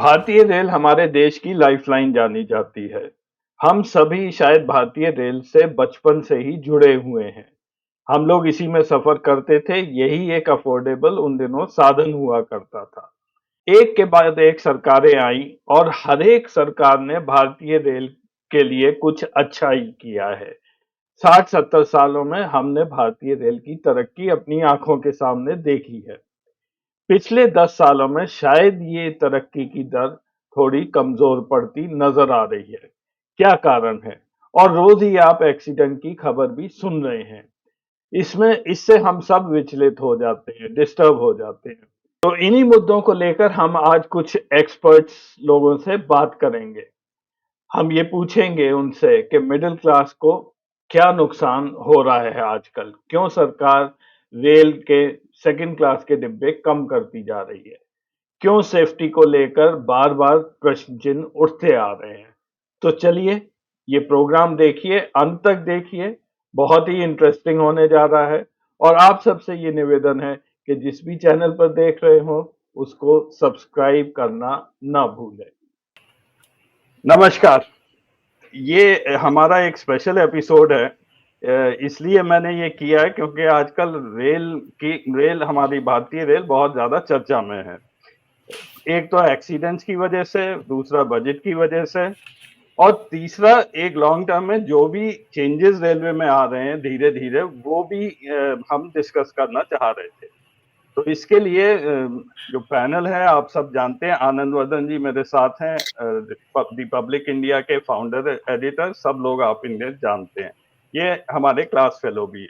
भारतीय रेल हमारे देश की लाइफलाइन जानी जाती है। हम सभी शायद भारतीय रेल से बचपन से ही जुड़े हुए हैं। हम लोग इसी में सफर करते थे, यही एक अफोर्डेबल उन दिनों साधन हुआ करता था। एक के बाद एक सरकारें आईं और हर एक सरकार ने भारतीय रेल के लिए कुछ अच्छा ही किया है। 60-70 सालों में हमने भारतीय रेल की तरक्की अपनी आंखों के सामने देखी है। पिछले 10 सालों में शायद ये तरक्की की दर थोड़ी कमजोर पड़ती नजर आ रही है। क्या कारण है? और रोज ही आप एक्सीडेंट की खबर भी सुन रहे हैं। इससे हम सब विचलित हो जाते हैं, डिस्टर्ब हो जाते हैं। तो इन्हीं मुद्दों को लेकर हम आज कुछ एक्सपर्ट्स लोगों से बात करेंगे। हम ये पूछेंगे उनसे कि मिडिल क्लास को क्या नुकसान हो रहा है आजकल? क्यों सरकार रेल के सेकंड क्लास के डिब्बे कम करती जा रही है? क्यों सेफ्टी को लेकर बार-बार प्रश्न चिन्ह उठते आ रहे हैं? तो चलिए, ये प्रोग्राम देखिए, अंत तक देखिए, बहुत ही इंटरेस्टिंग होने जा रहा है और आप सबसे ये निवेदन है कि जिस भी चैनल पर देख रहे हो, उसको सब्सक्राइब करना ना भूलें। नमस्कार। ये हमारा एक स्पेशल एपिसोड है। इसलिए मैंने ये किया है क्योंकि आजकल रेल हमारी भारतीय रेल बहुत ज़्यादा चर्चा में है। एक तो एक्सीडेंट्स की वजह से, दूसरा बजट की वजह से और तीसरा एक लॉन्ग टर्म में जो भी चेंजेस रेलवे में आ रहे हैं धीरे-धीरे वो भी हम डिस्कस करना चाह रहे थे। तो इसके लिए जो पैनल है आप सब जानते हैं आनंद वर्धन जी मेरे साथ हैं रिपब्लिक इंडिया के फाउंडर एडिटर सब लोग आप इन्हें जानते हैं। ये हमारे क्लास फेलो भी है।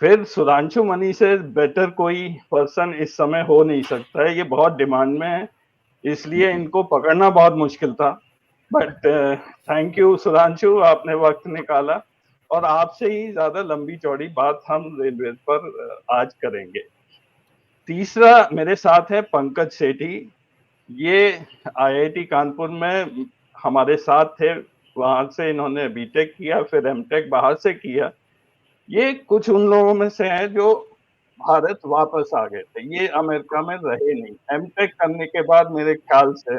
फिर सुधांशु मनी से बेटर कोई पर्सन इस समय हो नहीं सकता है, ये बहुत डिमांड में है, इसलिए इनको पकड़ना बहुत मुश्किल था। बट थैंक यू सुधांशु, आपने वक्त निकाला और आपसे ही ज्यादा लंबी चौड़ी बात हम रेलवे पर आज करेंगे। तीसरा मेरे साथ है पंकज सेठी। ये आईआईटी कानपुर में हमारे साथ थे, वहां से इन्होंने बीटेक किया, फिर एमटेक बाहर से किया। ये कुछ उन लोगों में से हैं जो भारत वापस आ गए थे, ये अमेरिका में रहे नहीं। एमटेक करने के बाद मेरे ख्याल से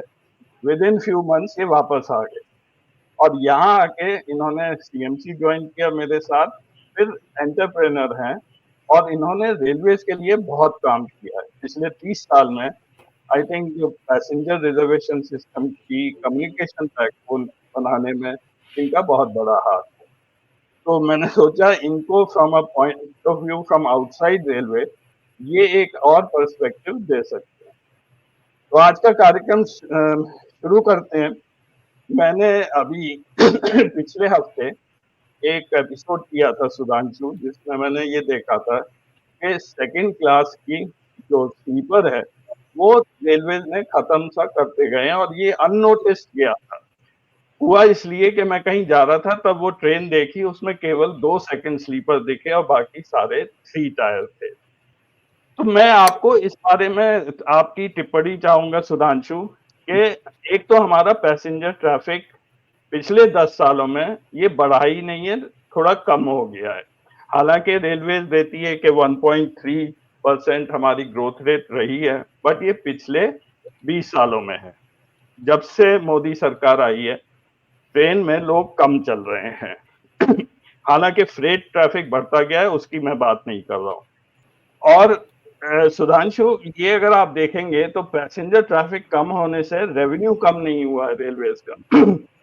विद इन फ्यू मंथ्स ये वापस आ गए और यहाँ आके इन्होंने सीएमसी ज्वाइन किया मेरे साथ। फिर एंटरप्रेन्योर हैं और इन्होंने रेलवेज के लिए बहुत काम किया है पिछले 30 साल में। आई थिंक जो पैसेंजर रिजर्वेशन सिस्टम की कम्युनिकेशन बैकबोन बनाने में इनका बहुत बड़ा हाथ है। तो मैंने सोचा इनको from a point of view from outside railway ये एक और पर्सपेक्टिव दे सकते हैं। तो आज का कार्यक्रम शुरू करते हैं। मैंने अभी पिछले हफ्ते एक एपिसोड किया था सुधांशु, जिसमें मैंने ये देखा था कि सेकंड क्लास की जो स्लीपर है वो रेलवे ने खत्म सा करते गए हैं और ये अननोटिस्ड गया था। हुआ इसलिए कि मैं कहीं जा रहा था, तब वो ट्रेन देखी, उसमें केवल 2 सेकंड स्लीपर दिखे और बाकी सारे 3 टायर थे। तो मैं आपको इस बारे में आपकी टिप्पणी चाहूँगा सुधांशु कि एक तो हमारा पैसेंजर ट्रैफिक पिछले 10 सालों में ये बढ़ा ही नहीं है, थोड़ा कम हो गया है। हालाँकि रेलवेज़ देती है कि 1.3% हमारी ग्रोथ रेट रही है, बट ये पिछले 20 सालों में है। जब से मोदी सरकार आई है, ट्रेन में लोग कम चल रहे हैं। हालाँकि फ्रेट ट्रैफिक बढ़ता गया है, उसकी मैं बात नहीं कर रहा हूँ। और सुधांशु, ये अगर आप देखेंगे तो पैसेंजर ट्रैफिक कम होने से रेवेन्यू कम नहीं हुआ है रेलवेज़ का।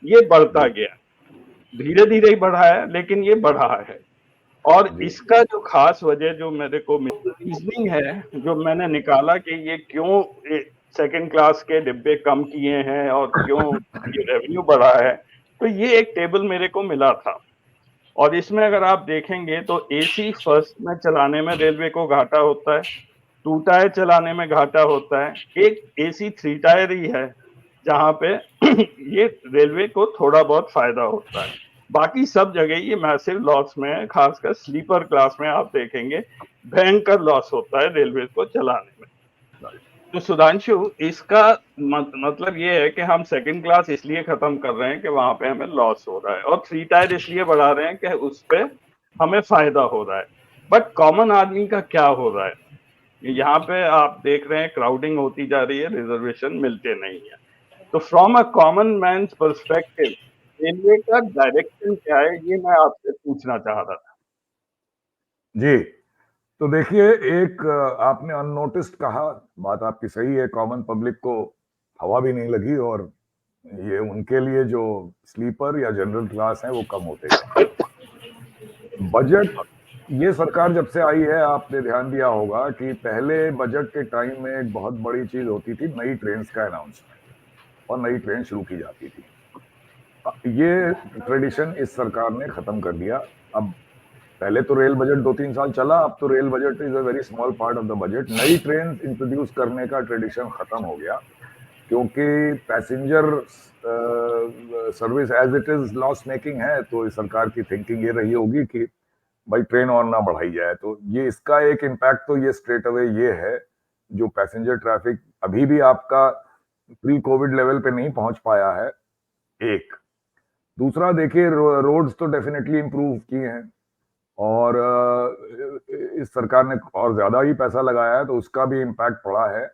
ये बढ़ता गया। धीरे-धीरे ही बढ़ा है, लेकिन ये बढ़ा है। और इसका जो खास वजह जो मेरे को रीजनिंग है, जो मैंने निकाला कि ये क्यों सेकंड क्लास के डिब्बे कम किए हैं और क्यों ये रेवेन्यू बढ़ा है, तो ये एक टेबल मेरे को मिला था। और इसमें अगर आप देखेंगे तो एसी फर्स्ट में चलाने में रेलवे को घाटा होता है, 2 टायर चलाने में घाटा होता है, एक एसी 3 टायर ही है जहाँ पे ये रेलवे को थोड़ा बहुत फायदा होता है। बाकी सब जगह ये मैसिव लॉस में है, खासकर स्लीपर क्लास में आप देखेंगे भयंकर लॉस होता है रेलवे को चलाने में। तो सुधांशु, इसका मतलब ये है कि हम सेकंड क्लास इसलिए खत्म कर रहे हैं कि वहां पे हमें लॉस हो रहा है और 3 टायर इसलिए बढ़ा रहे हैं कि उस पे हमें फायदा हो रहा है। बट कॉमन आदमी का क्या हो रहा है? यहाँ पे आप देख रहे हैं क्राउडिंग होती जा रही है, रिजर्वेशन मिलते नहीं है। तो from a common man's perspective railway का डायरेक्शन क्या है, ये मैं आपसे पूछना चाह रहा था। जी, तो देखिए एक आपने अननोटिस्ड कहा, बात आपकी सही है, कॉमन पब्लिक को हवा भी नहीं लगी और ये उनके लिए जो स्लीपर या जनरल क्लास है वो कम होते गए। बजट, ये सरकार जब से आई है आपने ध्यान दिया होगा कि पहले बजट के टाइम में एक बहुत बड़ी चीज होती थी नई ट्रेन का अनाउंसमेंट और नई ट्रेन शुरू की जाती थी। ये ट्रेडिशन इस सरकार ने खत्म कर दिया। अब पहले तो रेल बजट 2-3 साल चला, अब तो rail budget is a very small part of the budget. नई ट्रेन इंट्रोड्यूस करने का ट्रेडिशन खत्म हो गया क्योंकि passenger service as it is loss making है, तो इस सरकार की थिंकिंग ये रही होगी कि भाई ट्रेन और ना बढ़ाई जाए। तो ये इसका एक इम्पैक्ट तो ये स्ट्रेट अवे ये है, जो पैसेंजर ट्रैफिक अभी भी आपका प्री कोविड लेवल पे नहीं पहुंच पाया है। एक दूसरा देखिए रोड्स तो डेफिनेटली इंप्रूव किए हैं और इस सरकार ने और ज्यादा ही पैसा लगाया है, तो उसका भी इम्पैक्ट पड़ा है।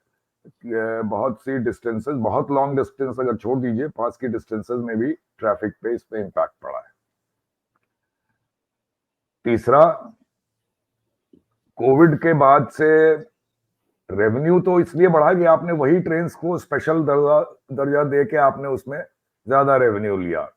बहुत सी डिस्टेंसेस, बहुत लॉन्ग डिस्टेंस अगर छोड़ दीजिए, पास की डिस्टेंसेस में भी ट्रैफिक पे इस पे इम्पैक्ट पड़ा है। तीसरा, कोविड के बाद से रेवेन्यू तो इसलिए बढ़ा कि आपने वही ट्रेन को स्पेशल दर्जा दे के आपने उसमें ज्यादा रेवेन्यू लिया।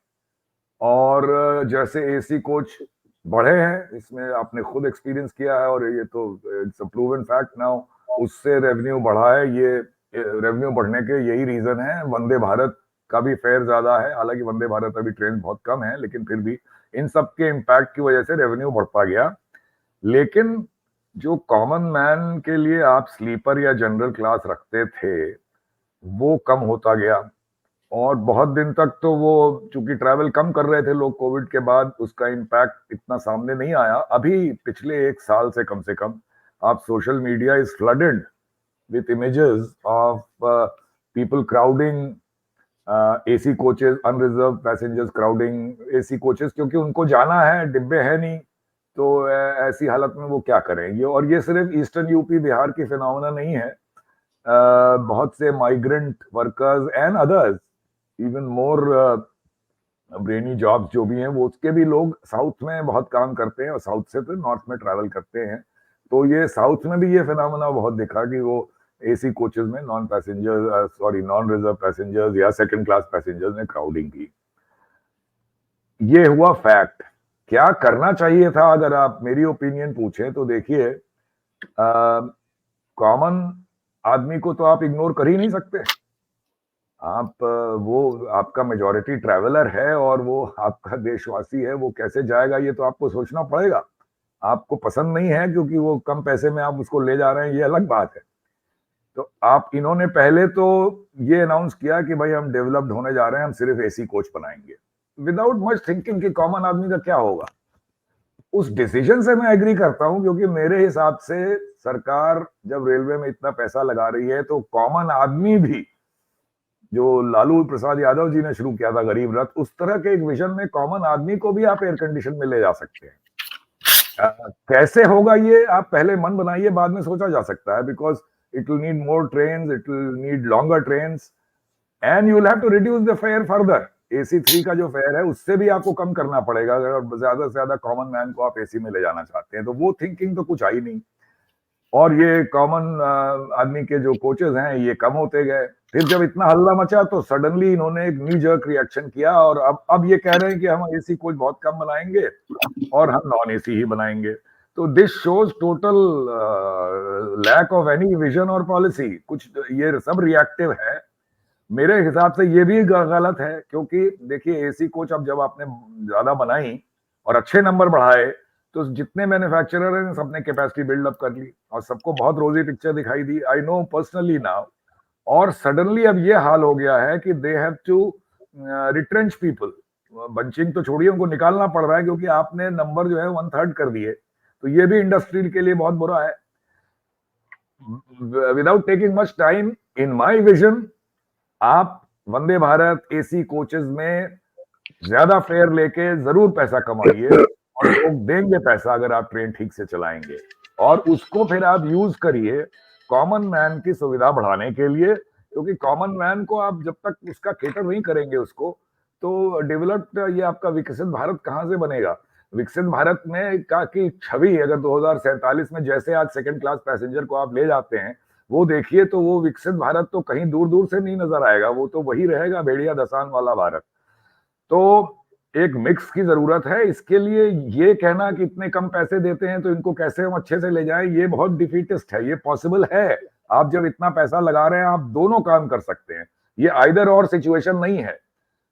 और जैसे एसी कोच बढ़े हैं, इसमें आपने खुद एक्सपीरियंस किया है और ये तो it's a proven fact now, उससे रेवेन्यू बढ़ा है। ये रेवेन्यू बढ़ने के यही रीजन है। वंदे भारत का भी फेयर ज्यादा है, हालांकि वंदे भारत अभी ट्रेन बहुत कम है, लेकिन फिर भी इन सब के इम्पैक्ट की वजह से रेवेन्यू बढ़ता गया। लेकिन जो कॉमन मैन के लिए आप स्लीपर या जनरल क्लास रखते थे वो कम होता गया और बहुत दिन तक तो वो चूंकि ट्रैवल कम कर रहे थे लोग कोविड के बाद, उसका इम्पैक्ट इतना सामने नहीं आया। अभी पिछले 1 साल से कम आप social media is flooded with images of people crowding AC coaches, unreserve passengers crowding AC coaches, क्योंकि उनको जाना है, डिब्बे है नहीं, तो ऐसी हालत में वो क्या करेंगे। और ये सिर्फ ईस्टर्न यूपी बिहार की फिनोमेना नहीं है, बहुत से migrant workers and others even more brainy jobs जो भी हैं, वो उसके भी लोग साउथ में बहुत काम करते हैं और साउथ से फिर नॉर्थ में ट्रैवल करते हैं। तो ये साउथ में भी ये फिनोमेना बहुत दिखा कि वो एसी कोचेस में नॉन रिजर्व पैसेंजर्स या सेकंड क्लास पैसेंजर्स ने क्राउडिंग की। ये हुआ फैक्ट। क्या करना चाहिए था अगर आप मेरी ओपिनियन पूछें तो देखिए, कॉमन आदमी को तो आप इग्नोर कर ही नहीं सकते। आप वो आपका मेजॉरिटी ट्रैवलर है और वो आपका देशवासी है, वो कैसे जाएगा ये तो आपको सोचना पड़ेगा। आपको पसंद नहीं है क्योंकि वो कम पैसे में आप उसको ले जा रहे हैं, ये अलग बात है। तो आप इन्होंने पहले तो ये अनाउंस किया कि भाई हम डेवलप्ड होने जा रहे हैं, हम सिर्फ एसी कोच बनाएंगे, विदाउट मच थिंकिंग कि कॉमन आदमी का क्या होगा। उस डिसीजन से मैं एग्री करता हूं क्योंकि मेरे हिसाब से सरकार जब रेलवे में इतना पैसा लगा रही है तो कॉमन आदमी भी, जो लालू प्रसाद यादव जी ने शुरू किया था गरीब रथ, उस तरह के एक विजन में कॉमन आदमी को भी आप एयर कंडीशन में ले जा सकते हैं। कैसे होगा ये आप पहले मन बनाइए, बाद में सोचा जा सकता है, because it will need more train, it will need longer train and you will have to reduce the fare further. AC3 का जो फेयर है उससे भी आपको कम करना पड़ेगा अगर ज्यादा से ज्यादा कॉमन मैन को आप एसी में ले जाना चाहते हैं। तो वो थिंकिंग तो कुछ आई नहीं और ये कॉमन आदमी के जो कोचेस हैं ये कम होते गए। फिर जब इतना हल्ला मचा तो सडनली इन्होंने एक नी जर्क रिएक्शन किया और अब ये कह रहे हैं कि हम एसी कोच बहुत कम बनाएंगे और हम नॉन एसी ही बनाएंगे। तो this shows total lack of any vision और पॉलिसी। कुछ ये सब रिएक्टिव है। मेरे हिसाब से ये भी गलत है क्योंकि देखिए एसी कोच अब जब आपने ज्यादा बनाई और अच्छे नंबर बढ़ाए तो जितने मैन्युफैक्चरर हैं सबने कैपेसिटी बिल्डअप कर ली और सबको बहुत रोजी पिक्चर दिखाई दी, आई नो पर्सनली नाउ। और सडनली अब ये हाल हो गया है कि they have to retrench people. Bunching तो छोड़िए, उनको निकालना पड़ रहा है क्योंकि आपने नंबर जो है 1/3 कर दिए। तो ये भी इंडस्ट्री के लिए बहुत बुरा है। Without taking much time, in my vision आप वंदे भारत एसी कोचेस में ज्यादा फेयर लेके जरूर पैसा कमाइए और लोग देंगे पैसा अगर आप ट्रेन ठीक से चलाएंगे और उसको फिर आप यूज करिए कॉमन मैन की सुविधा बढ़ाने के लिए क्योंकि कॉमन मैन को आप जब तक उसका केटर नहीं करेंगे उसको, तो डेवलप्ड ये आपका विकसित भारत कहाँ से बनेगा? विकसित भारत में का की छवि अगर 2047 में जैसे आज सेकंड क्लास पैसेंजर को आप ले जाते हैं, वो देखिए तो वो विकसित भारत तो कहीं दूर दूर से नहीं नजर आएगा, वो तो वही रहेगा भेड़िया दसान वाला भारत। तो एक मिक्स की जरूरत है। इसके लिए ये कहना कि इतने कम पैसे देते हैं तो इनको कैसे हम अच्छे से ले जाएं, ये बहुत डिफीटिस्ट है। ये पॉसिबल है, आप जब इतना पैसा लगा रहे हैं आप दोनों काम कर सकते हैं, ये आइदर और सिचुएशन नहीं है।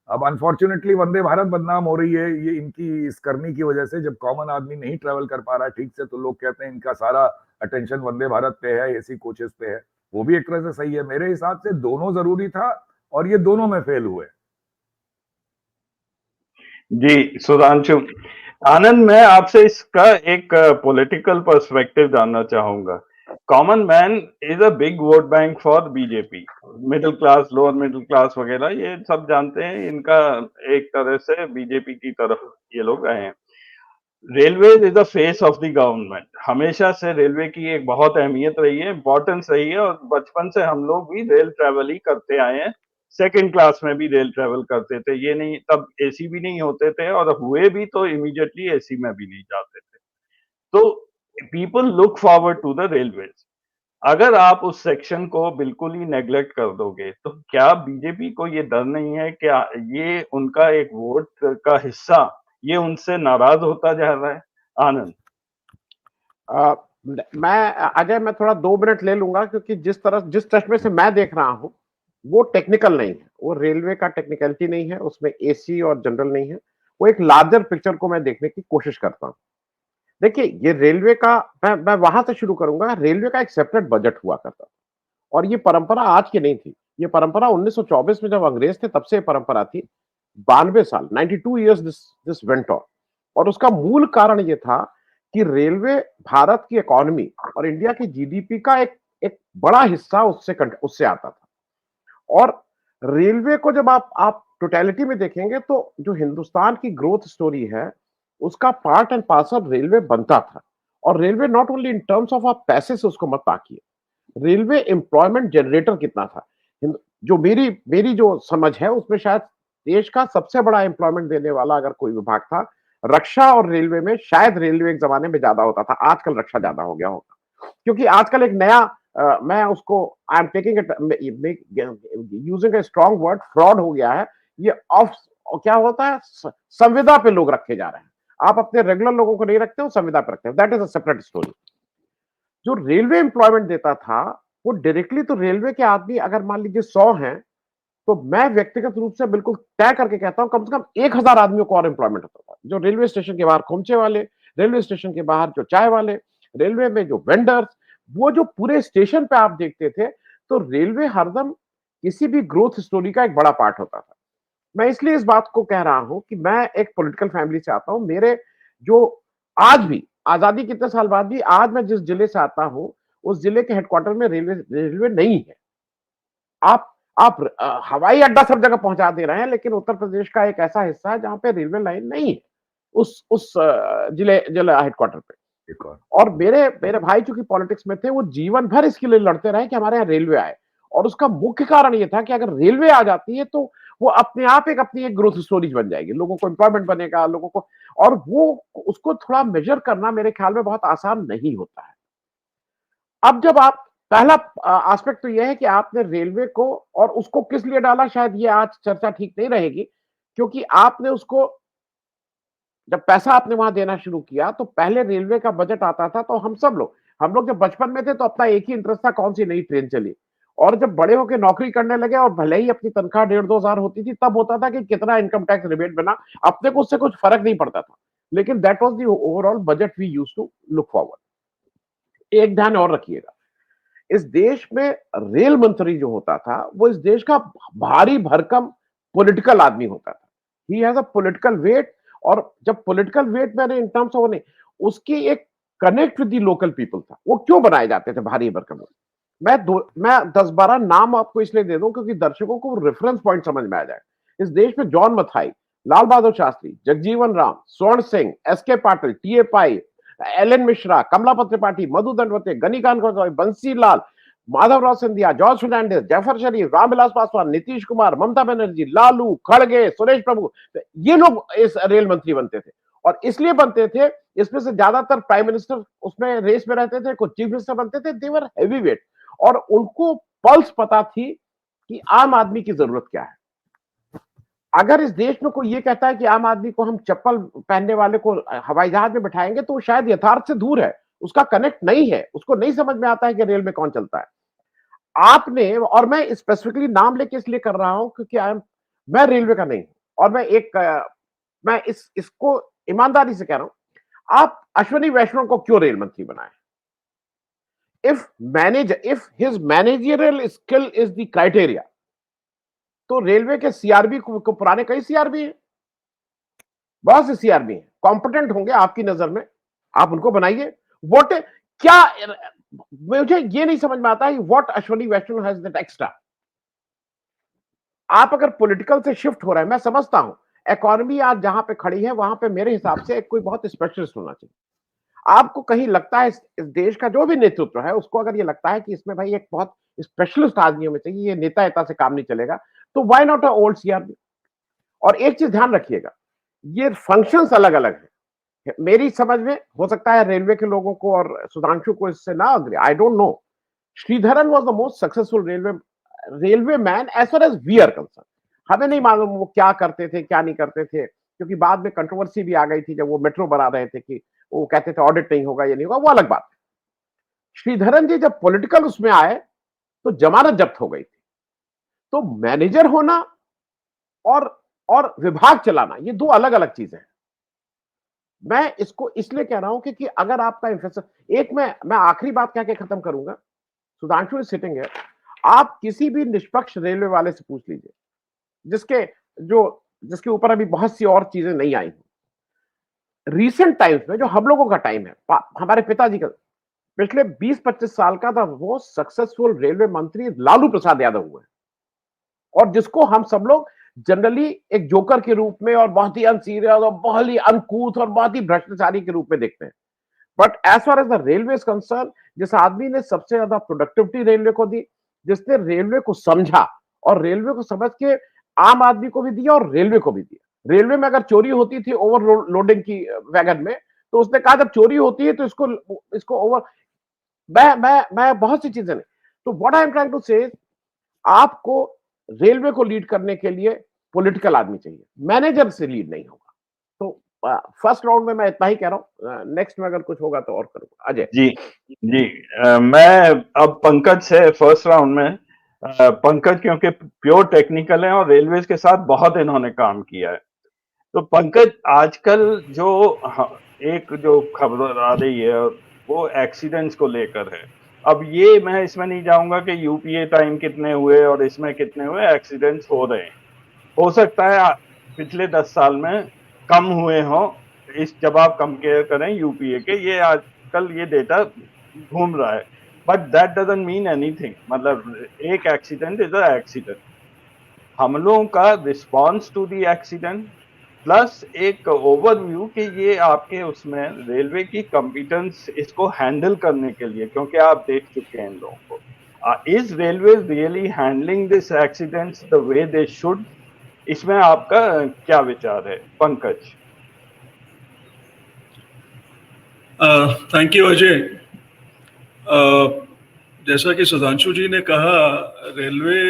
अब अनफॉर्चुनेटली वंदे भारत बदनाम हो रही है ये इनकी इस करनी की वजह से। जब कॉमन आदमी नहीं ट्रेवल कर पा रहा ठीक से तो लोग कहते हैं इनका सारा अटेंशन वंदे भारत पे है, एसी कोचेस पे है। वो भी एक तरह से सही है। मेरे हिसाब से दोनों जरूरी था और ये दोनों में फेल हुए। जी, सुधांशु। आनंद, मैं आपसे इसका एक पॉलिटिकल पर्सपेक्टिव जानना चाहूंगा। Common man is a big vote bank for BJP. Middle class, lower middle class वगैरह ये सब जानते हैं, इनका एक तरह से बीजेपी की तरफ ये लोग आए हैं। Railway is the face of the government. हमेशा से रेलवे की एक बहुत अहमियत रही है, इंपॉर्टेंस रही है, और बचपन से हम लोग भी रेल ट्रेवल ही करते आए हैं। सेकंड क्लास में भी रेल ट्रेवल करते थे। ये नहीं, तब एसी भी नहीं होते थे, और हुए भी तो इमीडिएटली एसी में भी नहीं जाते थे। तो people look forward to the railways. अगर आप उस सेक्शन को बिल्कुल ही नेग्लेक्ट कर दोगे तो क्या बीजेपी को ये डर नहीं है कि ये उनका एक वोट का हिस्सा ये उनसे नाराज होता जा रहा है? आनंद। मैं अजय, मैं थोड़ा 2 मिनट ले लूंगा, क्योंकि जिस चश्मे से मैं देख रहा हूं वो टेक्निकल नहीं है, वो रेलवे का टेक्निकलिटी नहीं है, उसमें एसी और जनरल नहीं है। वो एक लार्जर पिक्चर को मैं देखने की कोशिश करता हूं। देखिए, ये रेलवे का, मैं वहां से शुरू करूंगा। रेलवे का एक सेपरेट बजट हुआ करता था, और ये परंपरा आज की नहीं थी। ये परंपरा 1924 में जब अंग्रेज थे तब से परंपरा थी। 92 साल, 92 ईयर्स दिस वेंट ऑन। और उसका मूल कारण ये था कि रेलवे भारत की इकोनॉमी और इंडिया की जीडीपी का एक एक बड़ा हिस्सा उससे आता था। और रेलवे को जब आप टोटलिटी में देखेंगे तो जो हिंदुस्तान की ग्रोथ स्टोरी है उसका पार्ट एंड पार्सल रेलवे बनता था। और railway not only in terms of आप पैसे से उसको मत ताकिए, रेलवे एम्प्लॉयमेंट जनरेटर कितना था। जो मेरी जो समझ है उसमें शायद देश का सबसे बड़ा एम्प्लॉयमेंट देने वाला अगर कोई विभाग था, रक्षा और रेलवे में, शायद रेलवे एक जमाने में ज्यादा होता था। आजकल रक्षा ज्यादा हो गया होगा, क्योंकि आजकल एक नया मैं उसको, I am taking it, using a strong word, fraud हो गया है ये। ऑफ क्या होता है, संविदा पे लोग रखे जा रहे हैं। आप अपने रेगुलर लोगों को नहीं रखते हो, संविदा पे रखते हो। That is a separate story. जो रेलवे एम्प्लॉयमेंट देता था वो डायरेक्टली, तो रेलवे के आदमी अगर मान लीजिए 100 हैं, तो मैं व्यक्तिगत रूप से बिल्कुल तय करके कहता हूं कम से कम 1000 आदमियों को और एम्प्लॉयमेंट होता था। जो रेलवे स्टेशन के बाहर खोमचे वाले, रेलवे स्टेशन के बाहर जो चाय वाले, रेलवे में जो वेंडर्स, वो जो पूरे स्टेशन पे आप देखते थे, तो रेलवे हरदम किसी भी ग्रोथ स्टोरी का एक बड़ा पार्ट होता था। मैं इसलिए इस बात को कह रहा हूं कि मैं एक पॉलिटिकल फैमिली से आता हूं। मेरे जो आज भी, आजादी कितने साल बाद भी, आज मैं जिस जिले से आता हूं उस जिले के हेडक्वार्टर में रेलवे नहीं है। आप हवाई अड्डा सब जगह पहुंचा दे रहे हैं, लेकिन उत्तर प्रदेश का एक ऐसा हिस्सा है जहां पे रेलवे लाइन नहीं है, उस जिला हेडक्वार्टर पे। और मेरे मेरे भाई चूंकि पॉलिटिक्स में थे, वो जीवन भर इसके लिए लड़ते रहे कि हमारे यहाँ रेलवे आए। और उसका मुख्य कारण ये था कि अगर रेलवे आ जाती है तो वो अपने आप अपनी एक ग्रोथ स्टोरीज बन जाएगी, लोगों को एम्प्लॉयमेंट बनेगा, लोगों को। और वो उसको थोड़ा मेजर करना मेरे ख्याल में बहुत आसान नहीं होता है। अब जब आप, पहला एस्पेक्ट तो यह है कि आपने रेलवे को, और उसको किस लिए डाला, शायद ये आज चर्चा ठीक नहीं रहेगी, क्योंकि आपने उसको, जब पैसा आपने वहां देना शुरू किया तो पहले रेलवे का बजट आता था, तो हम लोग जब बचपन में थे तो अपना एक ही इंटरेस्ट था, कौन सी नई ट्रेन चली। और जब बड़े होकर नौकरी करने लगे और भले ही अपनी तनख्वाह 1,500-2,000 होती थी, तब होता था कि कितना इनकम टैक्स रिबेट बना, अपने को उससे कुछ फर्क नहीं पड़ता था। लेकिन that was the overall budget we used to look forward. एक ध्यान और रखिएगा, इस देश में रेल मंत्री जो होता था वो इस देश का भारी भरकम पॉलिटिकल आदमी होता था। He has a political weight. और जब पॉलिटिकल वेट मैंने इन टर्म्स ऑफ, नहीं, उसकी एक connect with the local people था। वो क्यों बनाए जाते थे भारी भरकम? मैं 10-12 नाम आपको इसलिए दे दूं क्योंकि दर्शकों को रेफरेंस पॉइंट समझ में आ जाए। इस देश में जॉन मथाई, लाल बहादुर शास्त्री, जगजीवन राम, स्वर्ण सिंह, एस.के. पाटिल, टी.ए. पाई, एल.एन. मिश्रा, कमलापत त्रिपाठी, मधु दंडवते, गणिकांत गोसावी, बंसीलाल, माधवराव सिंधिया, जॉर्ज फर्नांडिस, जफर शरीफ, रामविलास पासवान, नीतीश कुमार, ममता बनर्जी, लालू, खड़गे, सुरेश प्रभु, ये लोग इस रेल मंत्री बनते थे। और इसलिए बनते थे, इसमें से ज्यादातर प्राइम मिनिस्टर उसमें रेस में रहते थे, कुछ चीफ मिनिस्टर बनते थे, देवर हैवी वेट, और उनको पल्स पता थी कि आम आदमी की जरूरत क्या है। अगर इस देश में कोई ये कहता है कि आम आदमी को हम चप्पल पहनने वाले को हवाई जहाज में बिठाएंगे, तो वो शायद यथार्थ से दूर है, उसका कनेक्ट नहीं है, उसको नहीं समझ में आता है कि रेल में कौन चलता है। आपने, और मैं स्पेसिफिकली नाम लेके इसलिए कर रहा हूं क्योंकि मैं रेलवे का नहीं हूं, और मैं इसको ईमानदारी से कह रहा हूं, आप अश्विनी वैष्णव को क्यों रेल मंत्री बनाए? If his managerial skill is the criteria, तो रेलवे के सीआरबी को पुराने कई सीआरबी हैं, बहुत से सीआरबी हैं, कॉम्पिटेंट होंगे आपकी नजर में, आप उनको बनाइए। व्हाट क्या मुझे ये नहीं समझ में आता है what Ashwini Vaishnaw has that extra. आप अगर पॉलिटिकल से शिफ्ट हो रहे हैं, मैं समझता हूं इकोनॉमी आज जहां पे खड़ी है वहां पे मेरे हिसाब से कोई बहुत स्पेशलिस्ट होना चाहिए। आपको कहीं लगता है इस देश का जो भी नेतृत्व है उसको अगर ये लगता है कि इसमें भाई एक बहुत स्पेशलिस्ट आदमी हमें चाहिए, ये नेता से काम नहीं चलेगा, तो why not a old CRB. और एक चीज ध्यान रखिएगा, ये फंक्शंस अलग अलग है। मेरी समझ में हो सकता है रेलवे के लोगों को और सुधांशु को इससे ना agree, I don't know. Sreedharan was the most successful railway man as far as we are concerned. हमें नहीं मालूम वो क्या करते थे क्या नहीं करते थे, क्योंकि बाद में कंट्रोवर्सी भी आ गई थी जब वो मेट्रो बना रहे थे कि वो कहते थे ऑडिट नहीं होगा, ये नहीं होगा, वो अलग बात। श्रीधरन जी जब पॉलिटिकल उसमें आए तो जमानत जब्त हो गई थी। तो मैनेजर होना और विभाग चलाना, ये दो अलग अलग चीजें हैं। मैं इसको इसलिए कह रहा हूं क्योंकि अगर आपका इंफ्रास्ट्रक्चर, एक मैं आखिरी बात कह के खत्म करूंगा। सुधांशु इज सिटिंग है, आप किसी भी निष्पक्ष रेलवे वाले से पूछ लीजिए जिसके ऊपर अभी बहुत सी और चीजें नहीं आई। रीसेंट टाइम्स में जो हम लोगों का टाइम है, हमारे पिताजी का पिछले 20-25 साल का था, वो सक्सेसफुल रेलवे मंत्री लालू प्रसाद यादव हुए, और जिसको हम सब लोग जनरली एक जोकर के रूप में और बहुत ही अनसीरियस और बहुत ही अनकूथ और बहुत ही भ्रष्टाचारी के रूप में देखते हैं। But as far as the railway is concern, जिस आदमी ने सबसे ज्यादा प्रोडक्टिविटी रेलवे को दी, जिसने रेलवे को समझा और रेलवे को समझ के आम आदमी को भी दिया और रेलवे को भी दिया। रेलवे में अगर चोरी होती थी ओवरलोडिंग की वैगन में, तो उसने कहा जब चोरी होती है तो इसको ओवर, मैं बहुत सी चीजें नहीं। तो what I am trying to say, आपको रेलवे को लीड करने के लिए पॉलिटिकल आदमी चाहिए, मैनेजर से लीड नहीं होगा। तो फर्स्ट राउंड में मैं इतना ही कह रहा हूं, नेक्स्ट में अगर कुछ होगा तो और करूंगा। अजय जी जी, मैं अब पंकज से फर्स्ट राउंड में, पंकज क्योंकि प्योर टेक्निकल है और रेलवेज के साथ बहुत इन्होंने काम किया है। तो पंकज, आजकल एक जो खबर आ रही है वो एक्सीडेंट्स को लेकर है। अब ये मैं इसमें नहीं जाऊंगा कि यूपीए टाइम कितने हुए और इसमें कितने हुए, एक्सीडेंट्स हो रहे हैं। हो सकता है पिछले 10 साल में कम हुए हों, जब आप कंपेयर करें यूपीए के, ये आजकल ये डेटा घूम रहा है, but that doesn't mean anything. मतलब एक एक्सीडेंट इज अ एक्सीडेंट। हम लोगों का response to the accident plus एक ओवरव्यू कि ये आपके उसमें रेलवे की कॉम्पिटेंस इसको हैंडल करने के लिए, क्योंकि आप देख चुके हैं इन लोगों को, is railway really handling this accidents the way they should? इसमें आपका क्या विचार है पंकज? Thank you Ajay. जैसा कि सुधांशु जी ने कहा, रेलवे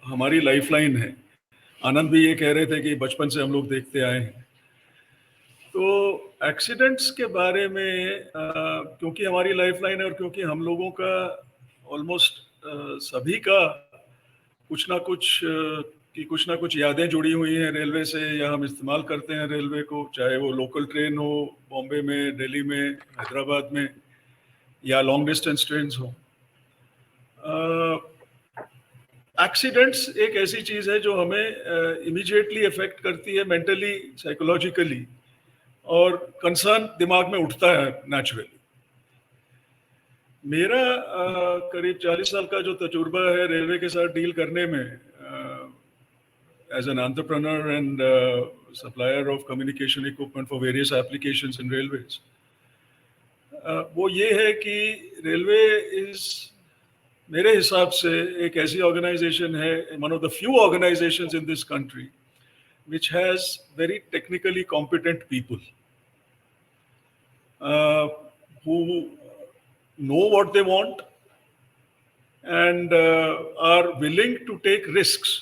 हमारी लाइफलाइन है। आनंद भी ये कह रहे थे कि बचपन से हम लोग देखते आए हैं। तो एक्सीडेंट्स के बारे में क्योंकि हमारी लाइफलाइन है और क्योंकि हम लोगों का ऑलमोस्ट सभी का कुछ ना कुछ यादें जुड़ी हुई हैं रेलवे से, या हम इस्तेमाल करते हैं रेलवे को, चाहे वो लोकल ट्रेन हो बॉम्बे में, दिल्ली में, हैदराबाद में, या लॉन्ग डिस्टेंस ट्रेन हो। एक्सीडेंट्स एक ऐसी चीज है जो हमें इमीडिएटली अफेक्ट करती है, मेंटली, साइकोलॉजिकली, और कंसर्न दिमाग में उठता है नेचुरली। मेरा करीब 40 साल का जो तजुर्बा है रेलवे के साथ डील करने में, as an entrepreneur and supplier of communication equipment for various applications in railways, वो ये है कि रेलवे इज मेरे हिसाब से एक ऐसी ऑर्गेनाइजेशन है, one of the few organisations in this country which has very technically competent people who know what they want and are willing to take risks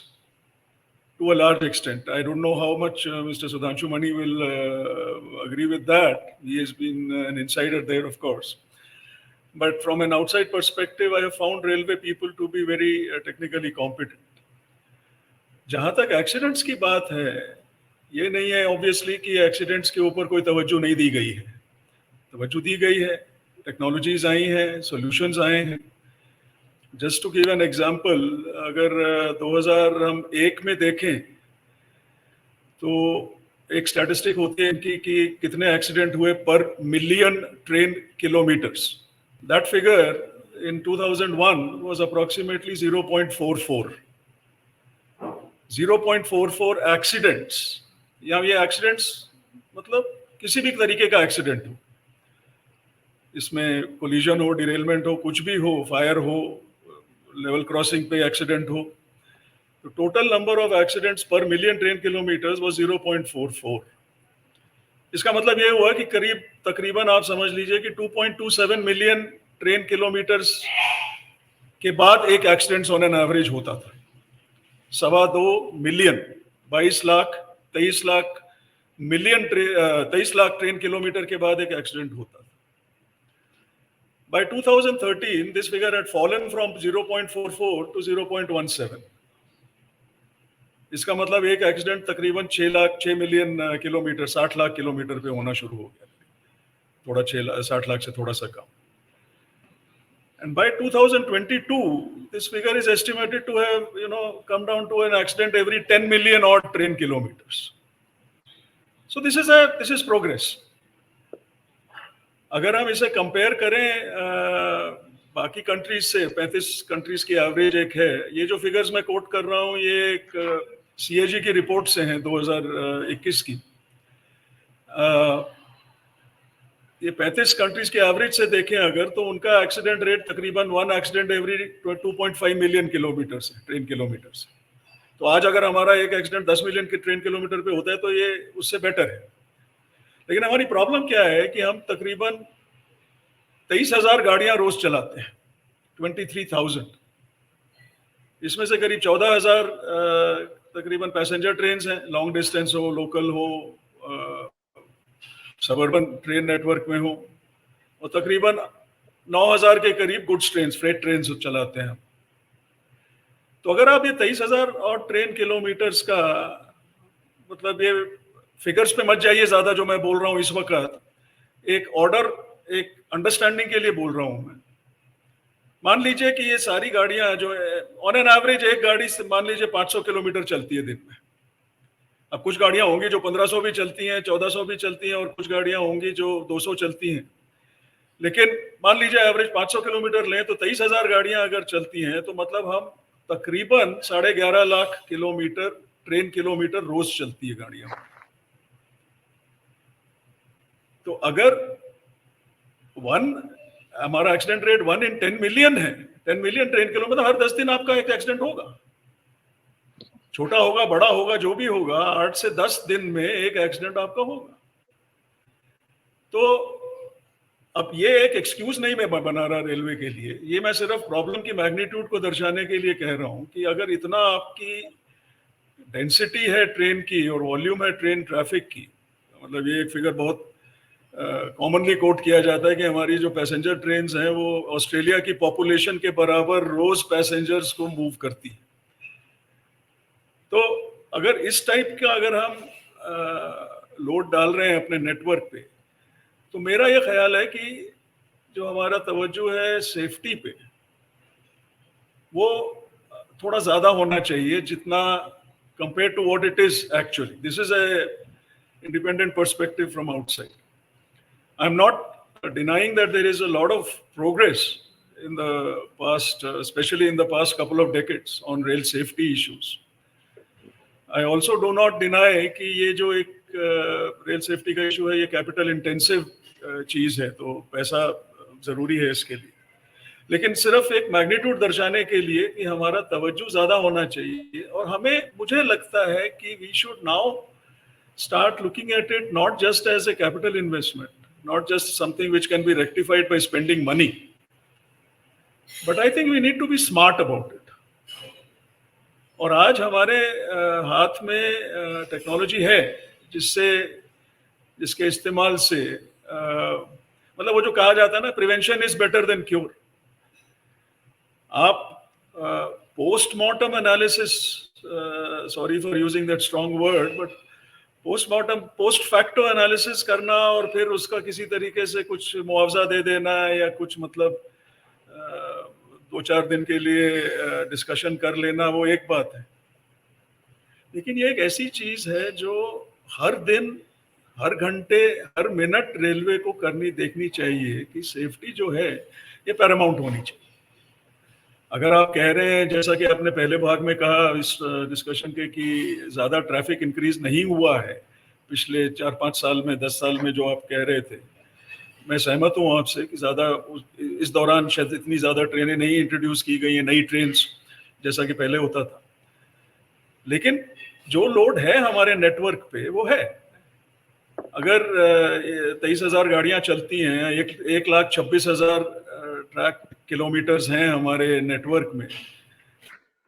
to a large extent. I don't know how much Mr. Sudhanshu Mani will agree with that. He has been an insider there, of course. But from an outside perspective, I have found railway people to be very technically competent. जहाँ तक accidents की बात है, ये नहीं है obviously कि accidents के ऊपर कोई तवज्जो नहीं दी गई है, तवज्जो दी गई है, टेक्नोलॉजीज आई हैं, सॉल्यूशंस आए हैं। Just to give an example, अगर 2001 में देखें तो एक स्टैटिस्टिक होती है इनकी कि कितने एक्सीडेंट हुए पर million train kilometres. That figure in 2001 was approximately 0.44 accidents. या ये एक्सीडेंट्स मतलब किसी भी तरीके का एक्सीडेंट हो, इसमें कोलिजन हो, डिरेलमेंट हो, कुछ भी हो, फायर हो, लेवल क्रॉसिंग पे एक्सीडेंट हो, तो टोटल नंबर ऑफ एक्सीडेंट्स पर मिलियन ट्रेन किलोमीटर्स वाज 0.44। इसका मतलब ये हुआ कि करीब तकरीबन आप समझ लीजिए कि 2.27 मिलियन ट्रेन किलोमीटर्स के बाद एक एक्सीडेंट ऑन एन एवरेज होता था। 2.25 million, 22 lakh 23 lakh million 23 lakh train kilometre के बाद एक एक्सीडेंट होता था। By 2013, this figure had fallen from 0.44 to 0.17. इसका मतलब एक एक्सीडेंट तकरीबन 6 मिलियन किलोमीटर, 60 लाख किलोमीटर पे होना शुरू हो गया, थोड़ा 60 लाख से थोड़ा सा कम। And by 2022, this figure is estimated to have, come down to an accident every 10 million odd train kilometers. So this is progress. अगर हम इसे कंपेयर करें बाकी कंट्रीज से, 35 कंट्रीज की एवरेज एक है। ये जो फिगर्स मैं कोट कर रहा हूँ ये एक CAG की रिपोर्ट से हैं 2021 की। ये 35 कंट्रीज के एवरेज से देखें अगर, तो उनका एक्सीडेंट रेट तकरीबन 1 एक्सीडेंट एवरी 2.5 मिलियन किलोमीटर से, ट्रेन किलोमीटर से। तो आज अगर हमारा एक एक्सीडेंट 10 मिलियन के ट्रेन किलोमीटर पे होता है तो ये उससे बेटर है। लेकिन हमारी प्रॉब्लम क्या है कि हम तकरीबन 23,000 गाड़ियां रोज चलाते हैं, 23,000। इसमें से करीब 14,000 तकरीबन पैसेंजर ट्रेन हैं, लॉन्ग डिस्टेंस हो, लोकल हो, सबर्बन ट्रेन नेटवर्क में हो, और तकरीबन 9,000 के करीब गुड्स ट्रेन, फ्रेट ट्रेन चलाते हैं। तो अगर आप ये 23,000 और ट्रेन किलोमीटर्स का, मतलब ये फिगर्स पे मत जाइए ज्यादा जो मैं बोल रहा हूँ इस वक्त, एक ऑर्डर, एक अंडरस्टैंडिंग के लिए बोल रहा हूँ मैं। मान लीजिए कि ये सारी गाड़ियां जो है ऑन एन एवरेज, एक गाड़ी से मान लीजिए 500 किलोमीटर चलती है दिन में। अब कुछ गाड़ियां होंगी जो 1500 भी चलती हैं, 1400 भी चलती हैं, और कुछ गाड़ियां होंगी जो 200 चलती हैं। लेकिन मान लीजिए एवरेज 500 किलोमीटर लें तो 23,000 गाड़ियां अगर चलती हैं तो मतलब हम तकरीबन 11.5 लाख किलोमीटर, ट्रेन किलोमीटर रोज चलती है गाड़ियां। तो अगर हमारा एक्सीडेंट रेट 1 in 10 मिलियन है, 10 मिलियन ट्रेन किलोमीटर, हर 10 दिन आपका एक एक्सीडेंट होगा, छोटा होगा बड़ा होगा जो भी होगा, 8 से 10 दिन में एक एक्सीडेंट आपका होगा। तो अब ये एक एक्सक्यूज नहीं मैं बना रहा रेलवे के लिए, ये मैं सिर्फ प्रॉब्लम की मैग्नीट्यूड को दर्शाने के लिए कह रहा हूं कि अगर इतना आपकी डेंसिटी है ट्रेन की और वॉल्यूम है ट्रेन ट्रैफिक की, मतलब ये एक फिगर बहुत कॉमनली कोट किया जाता है कि हमारी जो पैसेंजर ट्रेन्स हैं वो ऑस्ट्रेलिया की पॉपुलेशन के बराबर रोज पैसेंजर्स को मूव करती है। तो अगर इस टाइप का अगर हम लोड डाल रहे हैं अपने नेटवर्क पे, तो मेरा ये ख्याल है कि जो हमारा तवज्जो है सेफ्टी पे, वो थोड़ा ज़्यादा होना चाहिए जितना compare to what it is actually. This is a independent perspective from outside. I'm not denying that there is a lot of progress in the past, especially in the past couple of decades on rail safety issues. I also do not deny कि ये जो एक rail safety का issue है ये capital intensive चीज़ है, तो पैसा ज़रूरी है इसके लिए। लेकिन सिर्फ एक मैग्नीट्यूड दर्शाने के लिए कि हमारा तवज्जो ज्यादा होना चाहिए, और मुझे लगता है कि we should now start looking at it not just as a capital investment, not just something which can be rectified by spending money, but I think we need to be smart about it. और आज हमारे हाथ में technology है जिसके इस्तेमाल से मतलब वो जो कहा जाता है ना, prevention is better than cure. आप postmortem analysis, sorry for using that strong word, but post facto analysis करना और फिर उसका किसी तरीके से कुछ मुआवजा दे देना या कुछ मतलब 2-4 दिन के लिए डिस्कशन कर लेना, वो एक बात है। लेकिन ये एक ऐसी चीज है जो हर दिन, हर घंटे, हर मिनट रेलवे को देखनी चाहिए कि सेफ्टी जो है ये पैरामाउंट होनी चाहिए। अगर आप कह रहे हैं, जैसा कि आपने पहले भाग में कहा इस डिस्कशन के, कि ज़्यादा ट्रैफिक इंक्रीज नहीं हुआ है पिछले 4-5 साल में, 10 साल में जो आप कह रहे थे, मैं सहमत हूँ आपसे कि ज़्यादा इस दौरान शायद इतनी ज़्यादा ट्रेनें नहीं इंट्रोड्यूस की गई हैं, नई ट्रेन जैसा कि पहले होता था। लेकिन जो लोड है हमारे नेटवर्क पे वो है। अगर 23,000 गाड़ियाँ चलती हैं, 1,26,000 ट्रैक किलोमीटर्स हैं हमारे नेटवर्क में,